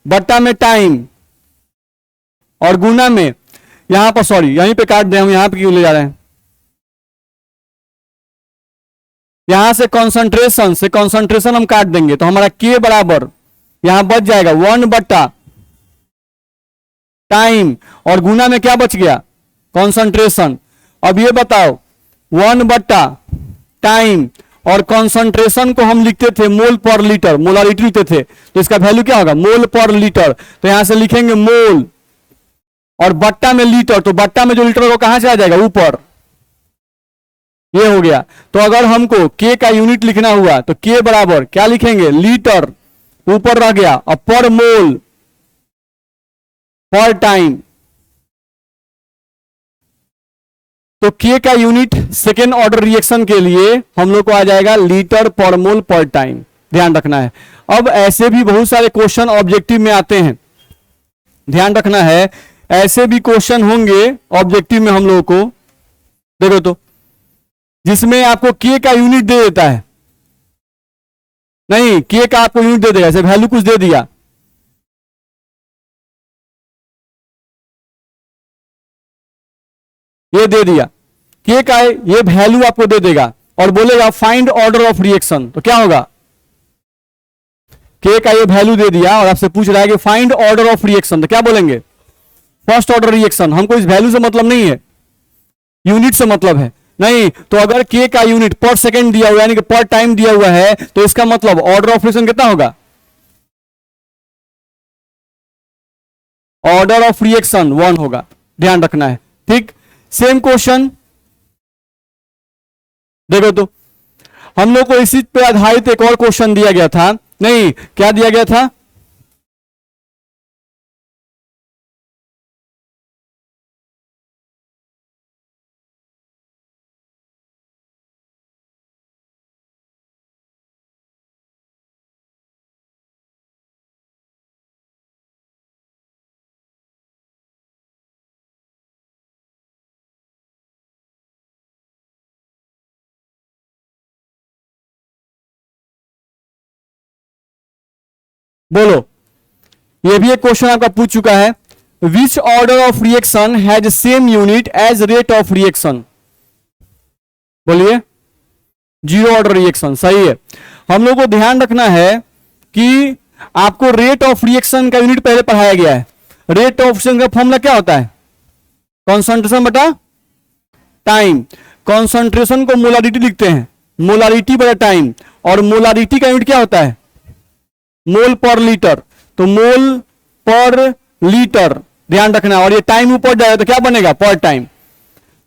बट्टा में टाइम और गुना में, यहां पर सॉरी यहीं पे काट दें हम, यहां पे क्यों ले जा रहे हैं, यहां से कॉन्सेंट्रेशन हम काट देंगे तो हमारा के बराबर यहां बच जाएगा 1 बट्टा टाइम और गुना में क्या बच गया कॉन्सेंट्रेशन। अब ये बताओ 1 बट्टा टाइम और कॉन्सेंट्रेशन को हम लिखते थे मोल पर लीटर, मोलारिटी लिखते थे, तो इसका वैल्यू क्या होगा मोल पर लीटर, तो यहां से लिखेंगे मोल और बट्टा में लीटर, तो बट्टा में जो लीटर वो कहां से आ जाएगा ऊपर, ये हो गया। तो अगर हमको के का यूनिट लिखना हुआ तो के बराबर क्या लिखेंगे लीटर ऊपर रह गया और पर मोल पर टाइम, तो के का यूनिट सेकेंड ऑर्डर रिएक्शन के लिए हम लोग को आ जाएगा लीटर पर मोल पर टाइम, ध्यान रखना है। अब ऐसे भी बहुत सारे क्वेश्चन ऑब्जेक्टिव में आते हैं, ध्यान रखना है, ऐसे भी क्वेश्चन होंगे ऑब्जेक्टिव में हम लोगों को, देखो तो जिसमें आपको के का यूनिट दे देता है, नहीं के का आपको यूनिट दे देगा, जैसे वैल्यू कुछ दे दिया, ये दे दिया के का ये वैल्यू आपको दे देगा और बोलेगा फाइंड ऑर्डर ऑफ रिएक्शन, तो क्या होगा के का ये वैल्यू दे दिया और आपसे पूछ रहा है कि फाइंड ऑर्डर ऑफ रिएक्शन, तो क्या बोलेंगे फर्स्ट ऑर्डर रिएक्शन। हमको इस वैल्यू से मतलब नहीं है, यूनिट से मतलब है। नहीं तो अगर के का यूनिट पर सेकेंड दिया हुआ है यानी कि पर टाइम दिया हुआ है तो इसका मतलब ऑर्डर ऑफ रिएक्शन कितना होगा, ऑर्डर ऑफ रिएक्शन 1 होगा, ध्यान रखना है। ठीक, सेम क्वेश्चन देखो तो हम लोग को इसी पे आधारित एक और क्वेश्चन दिया गया था, नहीं क्या दिया गया था, बोलो, ये भी एक क्वेश्चन आपका पूछ चुका है, which order of reaction has same unit as rate of reaction, बोलिए जीरो ऑर्डर रिएक्शन, सही है। हम लोग को ध्यान रखना है कि आपको रेट ऑफ रिएक्शन का यूनिट पहले पढ़ाया गया है, रेट ऑफ रिएक्शन का फॉर्मूला क्या होता है कॉन्सेंट्रेशन बटा टाइम, कॉन्सेंट्रेशन को मोलारिटी लिखते हैं, मोलारिटी बटा टाइम, और मोलारिटी का यूनिट क्या होता है मोल पर लीटर, तो मोल पर लीटर ध्यान रखना, और ये टाइम ऊपर जाएगा तो क्या बनेगा पर टाइम।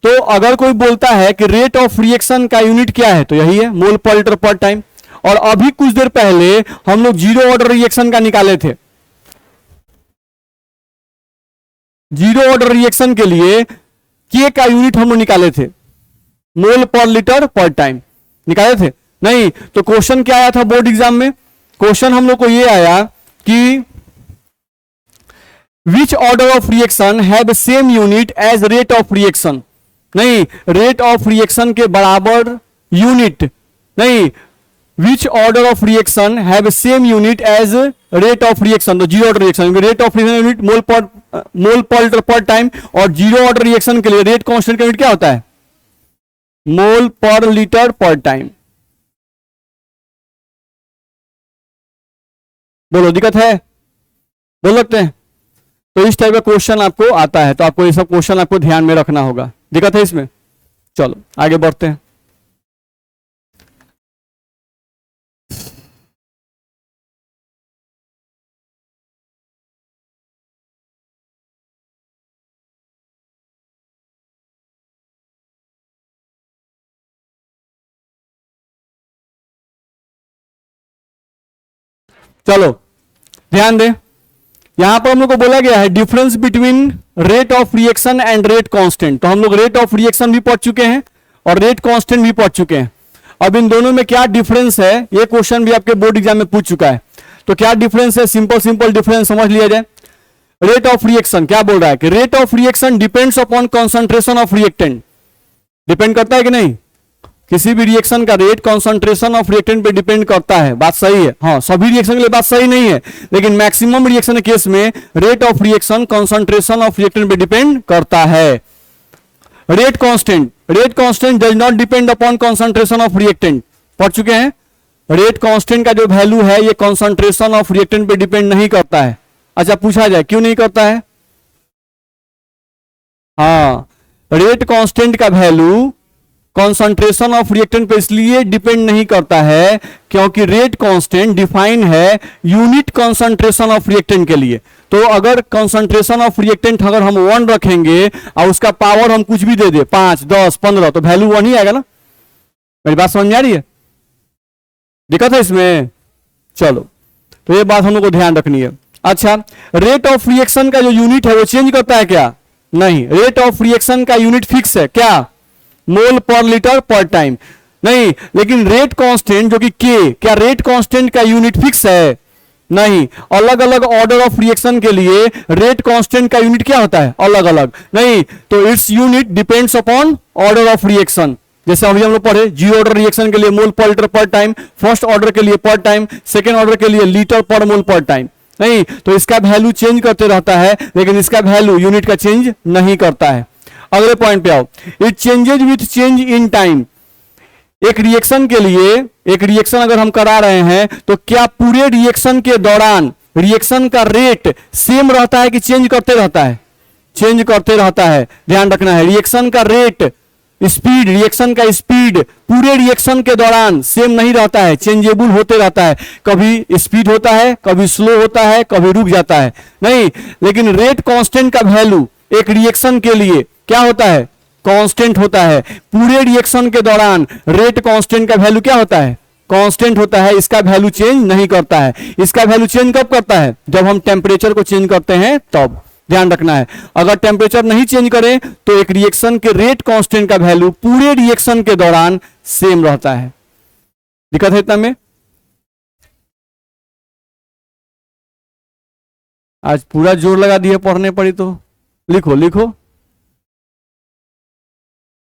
तो अगर कोई बोलता है कि रेट ऑफ रिएक्शन का यूनिट क्या है तो यही है मोल पर लीटर पर टाइम, और अभी कुछ देर पहले हम लोग जीरो ऑर्डर रिएक्शन का निकाले थे, जीरो ऑर्डर रिएक्शन के लिए के का यूनिट हम लोग निकाले थे मोल पर लीटर पर टाइम निकाले थे। नहीं तो क्वेश्चन क्या आया था बोर्ड एग्जाम में, क्वेश्चन हम लोग को ये आया कि which order of reaction have same unit as rate of reaction, नहीं रेट ऑफ रिएक्शन के बराबर यूनिट, नहीं which order of reaction have same unit as rate of reaction, तो zero order reaction, rate of reaction unit mole per litre पर time, और zero order reaction के लिए rate constant का unit क्या होता है मोल पर लीटर पर टाइम। बोलो दिक्कत है, बोल सकते हैं। तो इस टाइप का क्वेश्चन आपको आता है, तो आपको ये सब क्वेश्चन आपको ध्यान में रखना होगा, दिक्कत है इसमें। चलो आगे बढ़ते हैं। चलो ध्यान दें, यहां पर हम लोग को बोला गया है difference between rate of reaction and rate constant. तो हम लोग रेट ऑफ रिएक्शन भी पढ़ चुके हैं और रेट कांस्टेंट भी पढ़ चुके हैं। अब इन दोनों में क्या डिफरेंस है, ये क्वेश्चन भी आपके बोर्ड एग्जाम में पूछ चुका है। तो क्या डिफरेंस है, सिंपल डिफरेंस समझ लिया जाए। रेट ऑफ रिएक्शन क्या बोल रहा है कि rate of reaction depends upon concentration of reactant. Depend करता है कि नहीं, किसी भी रिएक्शन का रेट कंसंट्रेशन ऑफ रिएक्टेंट पे डिपेंड करता है। बात सही है, हाँ सभी रिएक्शन के लिए बात सही नहीं है, लेकिन मैक्सिमम रिएक्शन के केस में rate of reaction concentration of reactant पे डिपेंड करता है। Rate constant does not depend upon concentration of reactant, पढ़ चुके हैं। रेट कांस्टेंट का जो वैल्यू है ये कंसंट्रेशन ऑफ रिएक्टेंट पे डिपेंड नहीं करता है। अच्छा पूछा जाए क्यों नहीं करता है, हाँ रेट कांस्टेंट का वैल्यू कंसंट्रेशन ऑफ रिएक्टेंट पे इसलिए डिपेंड नहीं करता है क्योंकि रेट कांस्टेंट डिफाइन है यूनिट कंसंट्रेशन ऑफ रिएक्टेंट के लिए। तो अगर कंसंट्रेशन ऑफ रिएक्टेंट अगर हम 1 रखेंगे और उसका पावर हम कुछ भी दे दे 5, 10, 15 तो वैल्यू 1 ही आएगा ना। मेरी बात समझ में आ रही है, दिक्कत है इसमें। चलो तो ये बात हम लोग को ध्यान रखनी है। अच्छा रेट ऑफ रिएक्शन का जो यूनिट है वो चेंज करता है क्या, नहीं। रेट ऑफ रिएक्शन का यूनिट फिक्स है क्या, मोल पर लीटर पर टाइम, नहीं। लेकिन रेट कांस्टेंट जो कि के, क्या रेट कांस्टेंट का यूनिट फिक्स है, नहीं। अलग अलग ऑर्डर ऑफ रिएक्शन के लिए रेट कांस्टेंट का यूनिट क्या होता है, अलग अलग, नहीं। तो its unit depends upon order of reaction. जैसे अभी हम लोग पढ़े जी ऑर्डर रिएक्शन के लिए मोल पर लीटर पर टाइम, फर्स्ट ऑर्डर के लिए पर टाइम, सेकेंड ऑर्डर के लिए लीटर पर मोल पर टाइम, नहीं। तो इसका वैल्यू चेंज करते रहता है लेकिन इसका वैल्यू यूनिट का चेंज नहीं करता है। अगले पॉइंट पे आओ, it changes with change in time. एक रिएक्शन के लिए, एक रिएक्शन अगर हम करा रहे हैं तो क्या पूरे रिएक्शन के दौरान रिएक्शन का रेट सेम रहता है कि चेंज करते रहता है, चेंज करते रहता है। ध्यान रखना है रिएक्शन का रेट, स्पीड, रिएक्शन का स्पीड पूरे रिएक्शन के दौरान सेम नहीं रहता है, चेंजेबल होते रहता है। कभी स्पीड होता है, कभी स्लो होता है, कभी रुक जाता है, नहीं। लेकिन रेट कांस्टेंट का वैल्यू एक रिएक्शन के लिए क्या होता है, कांस्टेंट होता है। पूरे रिएक्शन के दौरान रेट कांस्टेंट का वैल्यू क्या होता है, कांस्टेंट होता है। इसका वैल्यू चेंज नहीं करता है। इसका वैल्यू चेंज कब करता है, जब हम टेम्परेचर को चेंज करते हैं तब। ध्यान रखना है, अगर टेम्परेचर नहीं चेंज करें तो एक रिएक्शन के रेट कांस्टेंट का वैल्यू पूरे रिएक्शन के दौरान सेम रहता है। दिक्कत है इतना में, आज पूरा जोर लगा दिया पढ़ने पड़ी तो लिखो लिखो,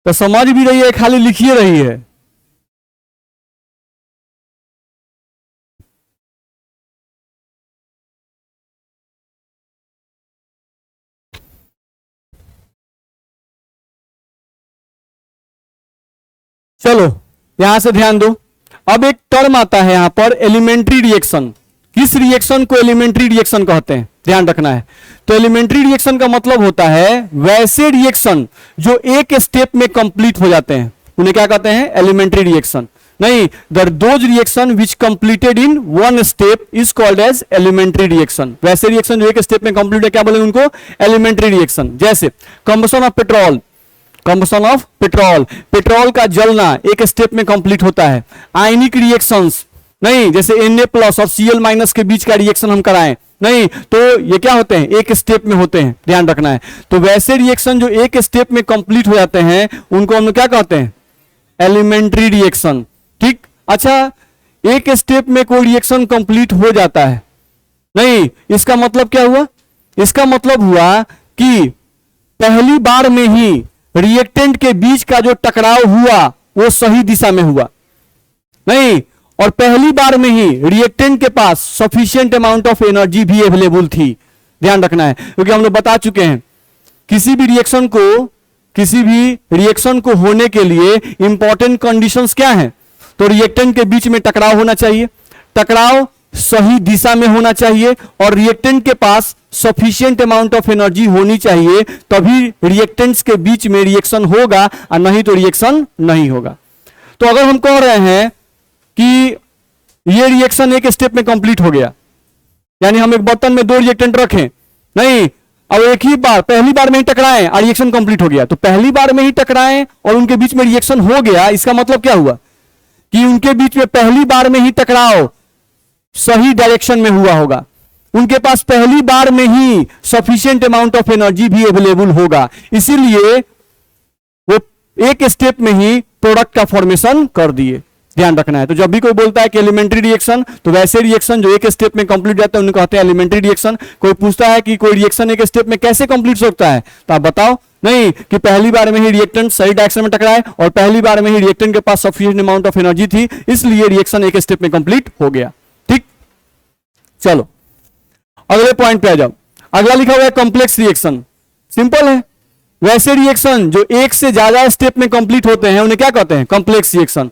तो समझ भी रही है खाली लिखिए रही है। चलो यहां से ध्यान दो, अब एक टर्म आता है यहां पर एलिमेंट्री रिएक्शन। किस रिएक्शन को एलिमेंट्री रिएक्शन कहते हैं, ध्यान रखना है। तो एलिमेंट्री रिएक्शन का मतलब होता है वैसे रिएक्शन जो एक स्टेप में कंप्लीट हो जाते हैं, उन्हें क्या कहते हैं, एलिमेंट्री रिएक्शन। नहीं, those reaction which completed in one step is called as elementary reaction. वैसे रिएक्शन जो एक स्टेप में कंप्लीट है क्या बोलेंगे उनको, एलिमेंट्री रिएक्शन। जैसे combustion of petrol, combustion of petrol, petrol का जलना एक स्टेप में कंप्लीट होता है। आयनिक रिएक्शंस, नहीं, जैसे Na+ और Cl- के बीच का रिएक्शन हम कराएं, नहीं, तो ये क्या होते हैं, एक स्टेप में होते हैं। ध्यान रखना है। तो वैसे रिएक्शन जो एक स्टेप में कंप्लीट हो जाते हैं उनको हम क्या कहते हैं, एलिमेंट्री रिएक्शन। ठीक, अच्छा एक स्टेप में कोई रिएक्शन कंप्लीट हो जाता है, नहीं, इसका मतलब क्या हुआ, इसका मतलब हुआ कि पहली बार में ही रिएक्टेंट के बीच का जो टकराव हुआ वो सही दिशा में हुआ, नहीं, और पहली बार में ही रिएक्टेंट के पास सफिशिएंट अमाउंट ऑफ एनर्जी भी अवेलेबल थी। ध्यान रखना है, क्योंकि हम लोग बता चुके हैं किसी भी रिएक्शन को होने के लिए इंपॉर्टेंट कंडीशंस क्या हैं, तो रिएक्टेंट के बीच में टकराव होना चाहिए, टकराव सही दिशा में होना चाहिए और रिएक्टेंट के पास सफिशिएंट अमाउंट ऑफ एनर्जी होनी चाहिए, तभी रिएक्टेंट्स के बीच में रिएक्शन होगा और नहीं तो रिएक्शन नहीं होगा। तो अगर हम कह रहे हैं कि ये रिएक्शन एक स्टेप में कंप्लीट हो गया, यानी हम एक बर्तन में 2 रिएक्टेंट रखें, नहीं, अब एक ही बार पहली बार में ही टकराएं और रिएक्शन कंप्लीट हो गया, तो पहली बार में ही टकराएं और उनके बीच में रिएक्शन हो गया, इसका मतलब क्या हुआ कि उनके बीच में पहली बार में ही टकराव सही डायरेक्शन में हुआ होगा, उनके पास पहली बार में ही सफिशिएंट अमाउंट ऑफ एनर्जी भी अवेलेबल होगा, इसीलिए वो एक स्टेप में ही प्रोडक्ट का फॉर्मेशन कर दिए। ध्यान रखना है। तो जब भी कोई बोलता है कि एलिमेंट्री रिएक्शन, तो वैसे रिएक्शन जो एक स्टेप में कंप्लीट जाता है उन्हें कहते हैं एलिमेंट्री रिएक्शन। कोई पूछता है कि कोई रिएक्शन एक स्टेप में कैसे कंप्लीट हो सकता है, तो आप बताओ। नहीं कि पहली बार में ही रिएक्टेंट सही डायरेक्शन में टकराए और पहली बार में ही रिएक्टेंट के पास सफिशिएंट अमाउंट ऑफ एनर्जी थी, इसलिए रिएक्शन एक स्टेप में कंप्लीट हो गया। ठीक, चलो अगले पॉइंट पे आ जाओ। अगला लिखा हुआ है कॉम्प्लेक्स रिएक्शन। सिंपल है, वैसे रिएक्शन जो एक से ज्यादा स्टेप में कंप्लीट होते हैं उन्हें क्या कहते हैं, कॉम्प्लेक्स रिएक्शन।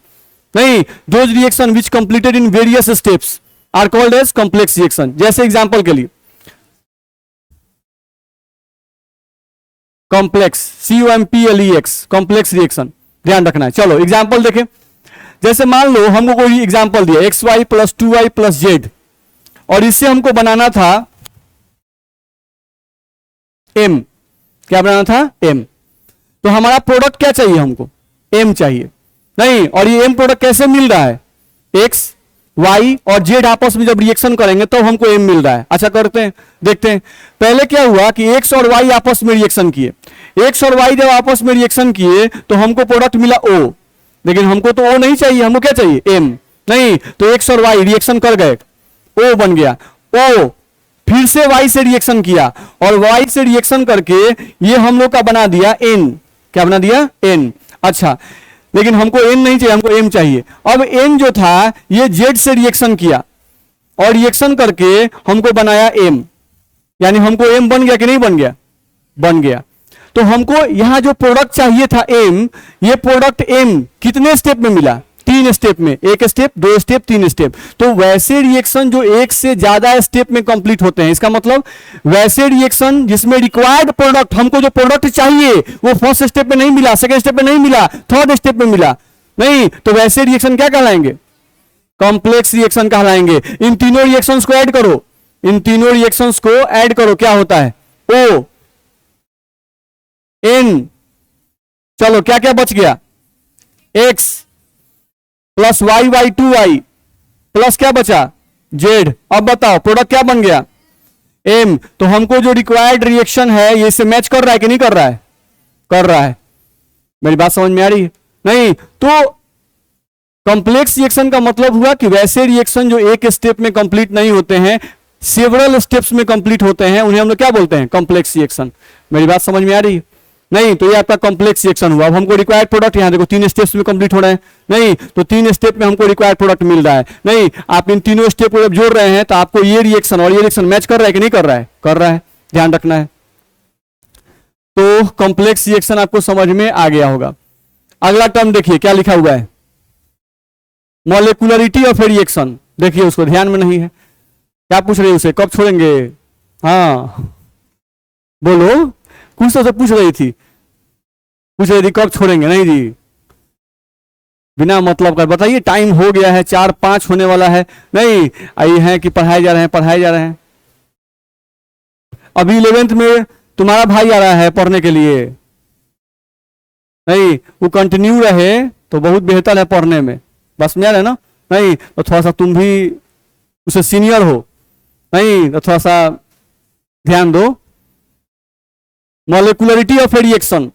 नहीं, those reaction which completed in various steps are called as complex reaction. जैसे एग्जांपल के लिए कॉम्प्लेक्स, COMPLEX, कॉम्प्लेक्स रिएक्शन, ध्यान रखना है। चलो एग्जांपल देखें। जैसे मान लो हमको कोई एग्जांपल दिया XY + 2Y + Z, और इससे हमको बनाना था M। क्या बनाना था, M। तो हमारा प्रोडक्ट क्या चाहिए, हमको M चाहिए। नहीं, और ये M प्रोडक्ट कैसे मिल रहा है, X, Y और Z आपस में जब रिएक्शन करेंगे तो हमको M मिल रहा है। अच्छा करते हैं, देखते हैं। पहले क्या हुआ कि X और Y आपस में रिएक्शन किए। X और Y जब आपस में रिएक्शन किए तो हमको प्रोडक्ट मिला O, लेकिन हमको तो O नहीं चाहिए, हमको क्या चाहिए, M। नहीं, तो X और Y रिएक्शन कर गए, O बन गया। O फिर से Y से रिएक्शन किया और Y से रिएक्शन करके ये हम लोग का बना दिया N। क्या बना दिया, N। अच्छा, लेकिन हमको N नहीं चाहिए, हमको M चाहिए। अब N जो था ये Z से रिएक्शन किया और रिएक्शन करके हमको बनाया M, यानी हमको M बन गया कि नहीं बन गया, बन गया। तो हमको यहां जो प्रोडक्ट चाहिए था M, ये प्रोडक्ट M कितने स्टेप में मिला, 3 स्टेप में। 1 स्टेप, 2 स्टेप, 3 स्टेप। तो वैसे रिएक्शन जो एक से ज्यादा स्टेप में कंप्लीट होते हैं, इसका मतलब वैसे रिएक्शन जिसमें रिक्वायर्ड प्रोडक्ट, हमको जो प्रोडक्ट चाहिए वो फर्स्ट स्टेप में नहीं मिला, सेकंड स्टेप में नहीं मिला, थर्ड स्टेप में मिला, नहीं, तो वैसे रिएक्शन क्या कहलाएंगे, कॉम्प्लेक्स रिएक्शन कहलाएंगे। इन तीनों रिएक्शंस को ऐड करो, इन तीनों रिएक्शंस को ऐड करो, क्या होता है, O N। चलो क्या क्या बच गया, X + Y/2Y प्लस क्या बचा, Z। अब बताओ प्रोडक्ट क्या बन गया, M। तो हमको जो रिक्वायर्ड रिएक्शन है ये इससे मैच कर रहा है कि नहीं कर रहा है, कर रहा है। मेरी बात समझ में आ रही है, नहीं। तो कॉम्प्लेक्स रिएक्शन का मतलब हुआ कि वैसे रिएक्शन जो एक स्टेप में कंप्लीट नहीं होते हैं, सेवरल स्टेप्स में कंप्लीट होते हैं, उन्हें हम लोग क्या बोलते हैं, कॉम्प्लेक्स रिएक्शन। मेरी बात समझ में आ रही है, नहीं। तो ये आपका कॉम्प्लेक्स रिएक्शन हुआ। अब हमको रिक्वायर्ड प्रोडक्ट यहां देखो 3 स्टेप्स में कंप्लीट हो रहे हैं, नहीं, तो 3 स्टेप में हमको रिक्वायर्ड प्रोडक्ट मिल रहा है। नहीं, आप इन तीनों स्टेप को जब जोड़ रहे हैं तो आपको ये रिएक्शन और ये रिएक्शन मैच कर रहा है कि नहीं कर रहा है, कर रहा है, ध्यान रखना है। तो कॉम्प्लेक्स रिएक्शन आपको समझ में आ गया होगा। अगला टर्म देखिए क्या लिखा हुआ है, मॉलिक्यूलरिटी ऑफ ए रिएक्शन। देखिए उसको ध्यान में नहीं है, क्या पूछ रही है उसे, कब छोड़ेंगे, हाँ बोलो, कुछ तो पूछ रही थी, पूछ रही थी कब छोड़ेंगे, नहीं जी, बिना मतलब का बताइए, टाइम हो गया है, 4-5 होने वाला है। नहीं, आई है कि पढ़ाए जा रहे हैं, पढ़ाए जा रहे हैं। अभी 11th में तुम्हारा भाई आ रहा है पढ़ने के लिए, नहीं, वो कंटिन्यू रहे तो बहुत बेहतर है पढ़ने में, बस में आ रहे ना। नहीं तो थोड़ा सा तुम भी उसे सीनियर हो, नहीं तो थोड़ा सा ध्यान दो। मॉलिक्यूलरिटी ऑफ ए रिएक्शन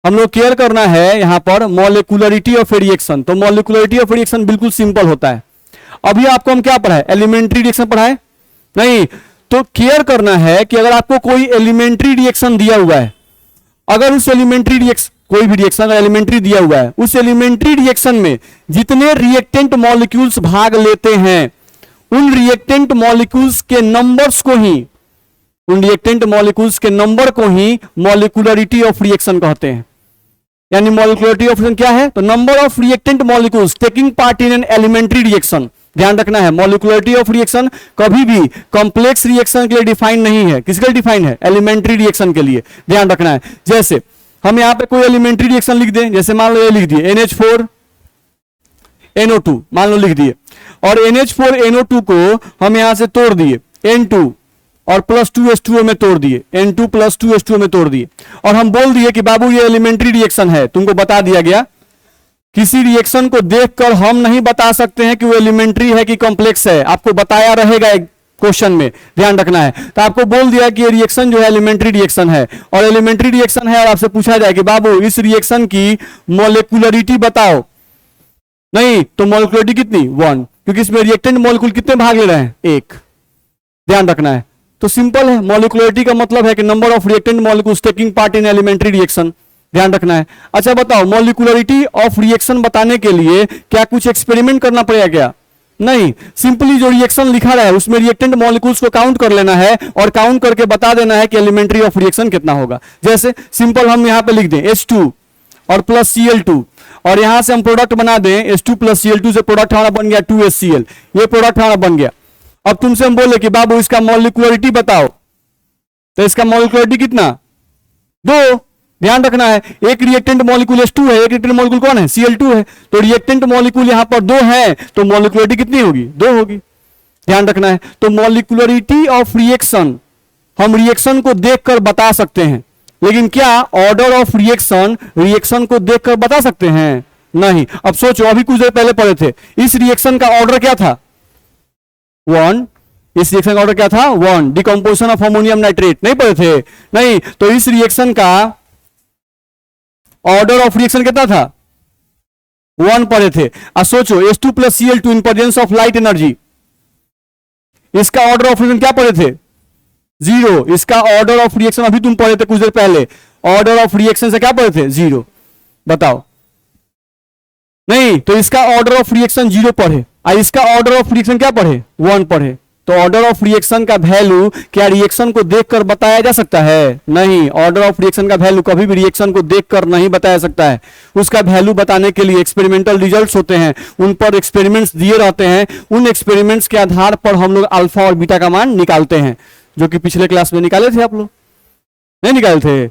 हम लोग केयर करना है यहां पर, मॉलिक्यूलरिटी ऑफ ए रिएक्शन। तो मॉलिक्यूलरिटी ऑफ ए रिएक्शन बिल्कुल सिंपल होता है। अभी आपको हम क्या पढ़ाए, एलिमेंट्री रिएक्शन पढ़ाए, नहीं, तो केयर करना है कि अगर आपको कोई एलिमेंट्री रिएक्शन दिया हुआ है, अगर उस एलिमेंट्री रिएक्शन, कोई भी रिएक्शन अगर एलिमेंट्री दिया हुआ है, उस एलिमेंट्री रिएक्शन में जितने रिएक्टेंट मॉलिक्यूल्स भाग लेते हैं, उन रिएक्टेंट मॉलिक्यूल्स के नंबर्स को ही, उन रिएक्टेंट मॉलिक्यूल्स के नंबर को ही मॉलिक्यूलरिटी ऑफ रिएक्शन कहते हैं। यानी मॉलिक्यूलरिटी ऑफ रिएक्शन क्या है, तो number of reactant molecules taking part in an elementary reaction. ध्यान रखना है, मॉलिक्यूलरिटी ऑफ रिएक्शन कभी भी कॉम्प्लेक्स रिएक्शन के लिए डिफाइन नहीं है। किसके लिए डिफाइन है, एलिमेंट्री रिएक्शन के लिए। ध्यान रखना है, जैसे हम यहां पे कोई एलिमेंट्री रिएक्शन लिख दें, जैसे मान लो ये लिख दिए NH4 NO2 मान लो लिख दिए, और NH4 NO2 को हम यहां से तोड़ दिए N2 और +2H2O में तोड़ दिए, N2 + 2H2O में तोड़ दिए, और हम बोल दिए कि बाबू ये एलिमेंट्री रिएक्शन है, तुमको बता दिया गया किसी रिएक्शन को देखकर हम नहीं बता सकते हैं कि वो एलिमेंट्री है कि कॉम्प्लेक्स है, आपको बताया रहेगा क्वेश्चन में, ध्यान रखना है। तो आपको बोल दिया कि ये रिएक्शन जो है एलिमेंट्री रिएक्शन है, और एलिमेंट्री रिएक्शन है, और आपसे पूछा जाए कि बाबू इस रिएक्शन की मोलिकुलरिटी बताओ, नहीं तो मोलिकुलरिटी कितनी 1, क्योंकि इसमें रिएक्टेंट मॉलिक्यूल कितने भाग ले रहे हैं 1, ध्यान रखना है। तो सिंपल है, मोलिकुलरिटी का मतलब है कि number of reactant molecules taking part in elementary reaction, ध्यान रखना है। अच्छा बताओ, मोलिकुलरिटी ऑफ रिएक्शन बताने के लिए क्या कुछ एक्सपेरिमेंट करना पड़ेगा क्या? नहीं, सिंपली जो रिएक्शन लिखा रहा है उसमें रिएक्टेंट मॉलिक्यूल्स को काउंट कर लेना है और काउंट करके बता देना है कि एलिमेंट्री ऑफ रिएक्शन कितना होगा। जैसे सिंपल हम यहां पे लिख दें H2 और प्लस Cl2, और यहां से हम प्रोडक्ट बना दें H2 प्लस Cl2 से प्रोडक्ट हमारा बन गया 2HCl, ये प्रोडक्ट हमारा बन गया। अब तुमसे हम बोले कि बाबू इसका मोलिकुलरिटी बताओ, तो इसका मोलिकुलरिटी कितना 2, ध्यान रखना है। एक रिएक्टेंट मॉलिक्यूल H2 है, एक रिएक्टेंट मॉलिक्यूल कौन है Cl2 है, तो रिएक्टेंट मॉलिक्यूल यहां पर 2 है, तो मोलिकुलरिटी कितनी होगी 2 होगी, ध्यान रखना है। तो मोलिकुलरिटी ऑफ रिएक्शन हम रिएक्शन को देखकर बता सकते हैं, लेकिन क्या ऑर्डर ऑफ रिएक्शन रिएक्शन को देखकर बता सकते हैं? नहीं। अब सोचो, अभी कुछ देर पहले पढ़े थे, इस रिएक्शन का ऑर्डर क्या था 1, इस रिएक्शन का ऑर्डर क्या था 1, डिकम्पोजिशन ऑफ अमोनियम नाइट्रेट, नहीं पढ़े थे? नहीं। तो इस रिएक्शन का ऑर्डर ऑफ रिएक्शन कितना था 1 पढ़े थे। अब सोचो H2 plus Cl2 in presence of light energy, इसका ऑर्डर ऑफ रिएक्शन क्या पढ़े थे 0, इसका ऑर्डर ऑफ रिएक्शन अभी तुम पढ़े थे कुछ देर पहले, ऑर्डर ऑफ रिएक्शन से क्या पढ़े थे 0, बताओ। नहीं, तो इसका ऑर्डर ऑफ रिएक्शन 0 पढ़े, और इसका ऑर्डर ऑफ रिएक्शन क्या पढ़े 1 पढ़े। तो ऑर्डर ऑफ रिएक्शन का वैल्यू क्या रिएक्शन को देखकर बताया जा सकता है? नहीं, ऑर्डर ऑफ रिएक्शन का वैल्यू कभी भी रिएक्शन को देखकर नहीं बताया सकता है। उसका वैल्यू बताने के लिए एक्सपेरिमेंटल रिजल्ट्स होते हैं, उन पर एक्सपेरिमेंट्स दिए रहते हैं, उन एक्सपेरिमेंट्स के आधार पर हम लोग अल्फा और बीटा का मान निकालते हैं, जो कि पिछले क्लास में निकाले थे। आप लोग नहीं निकाले थे?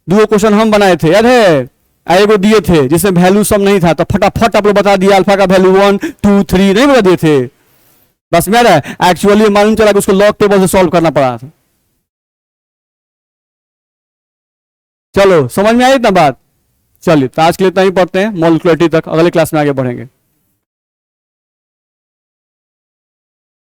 2 क्वेश्चन हम बनाए थे, याद है? एगो दिए थे जिसमें वैल्यू सब नहीं था, तो फटाफट आप लोग बता दिया अल्फा का वैल्यू 1 2 3 नहीं बता दिए थे, बस में रहा है। एक्चुअली मालूम चला कि उसको लॉग टेबल से सॉल्व करना पड़ा था। चलो समझ में आई इतना बात? चलिए, तो आज के लिए इतना ही पढ़ते हैं, मोलिकुलरिटी तक अगले क्लास में आगे बढ़ेंगे।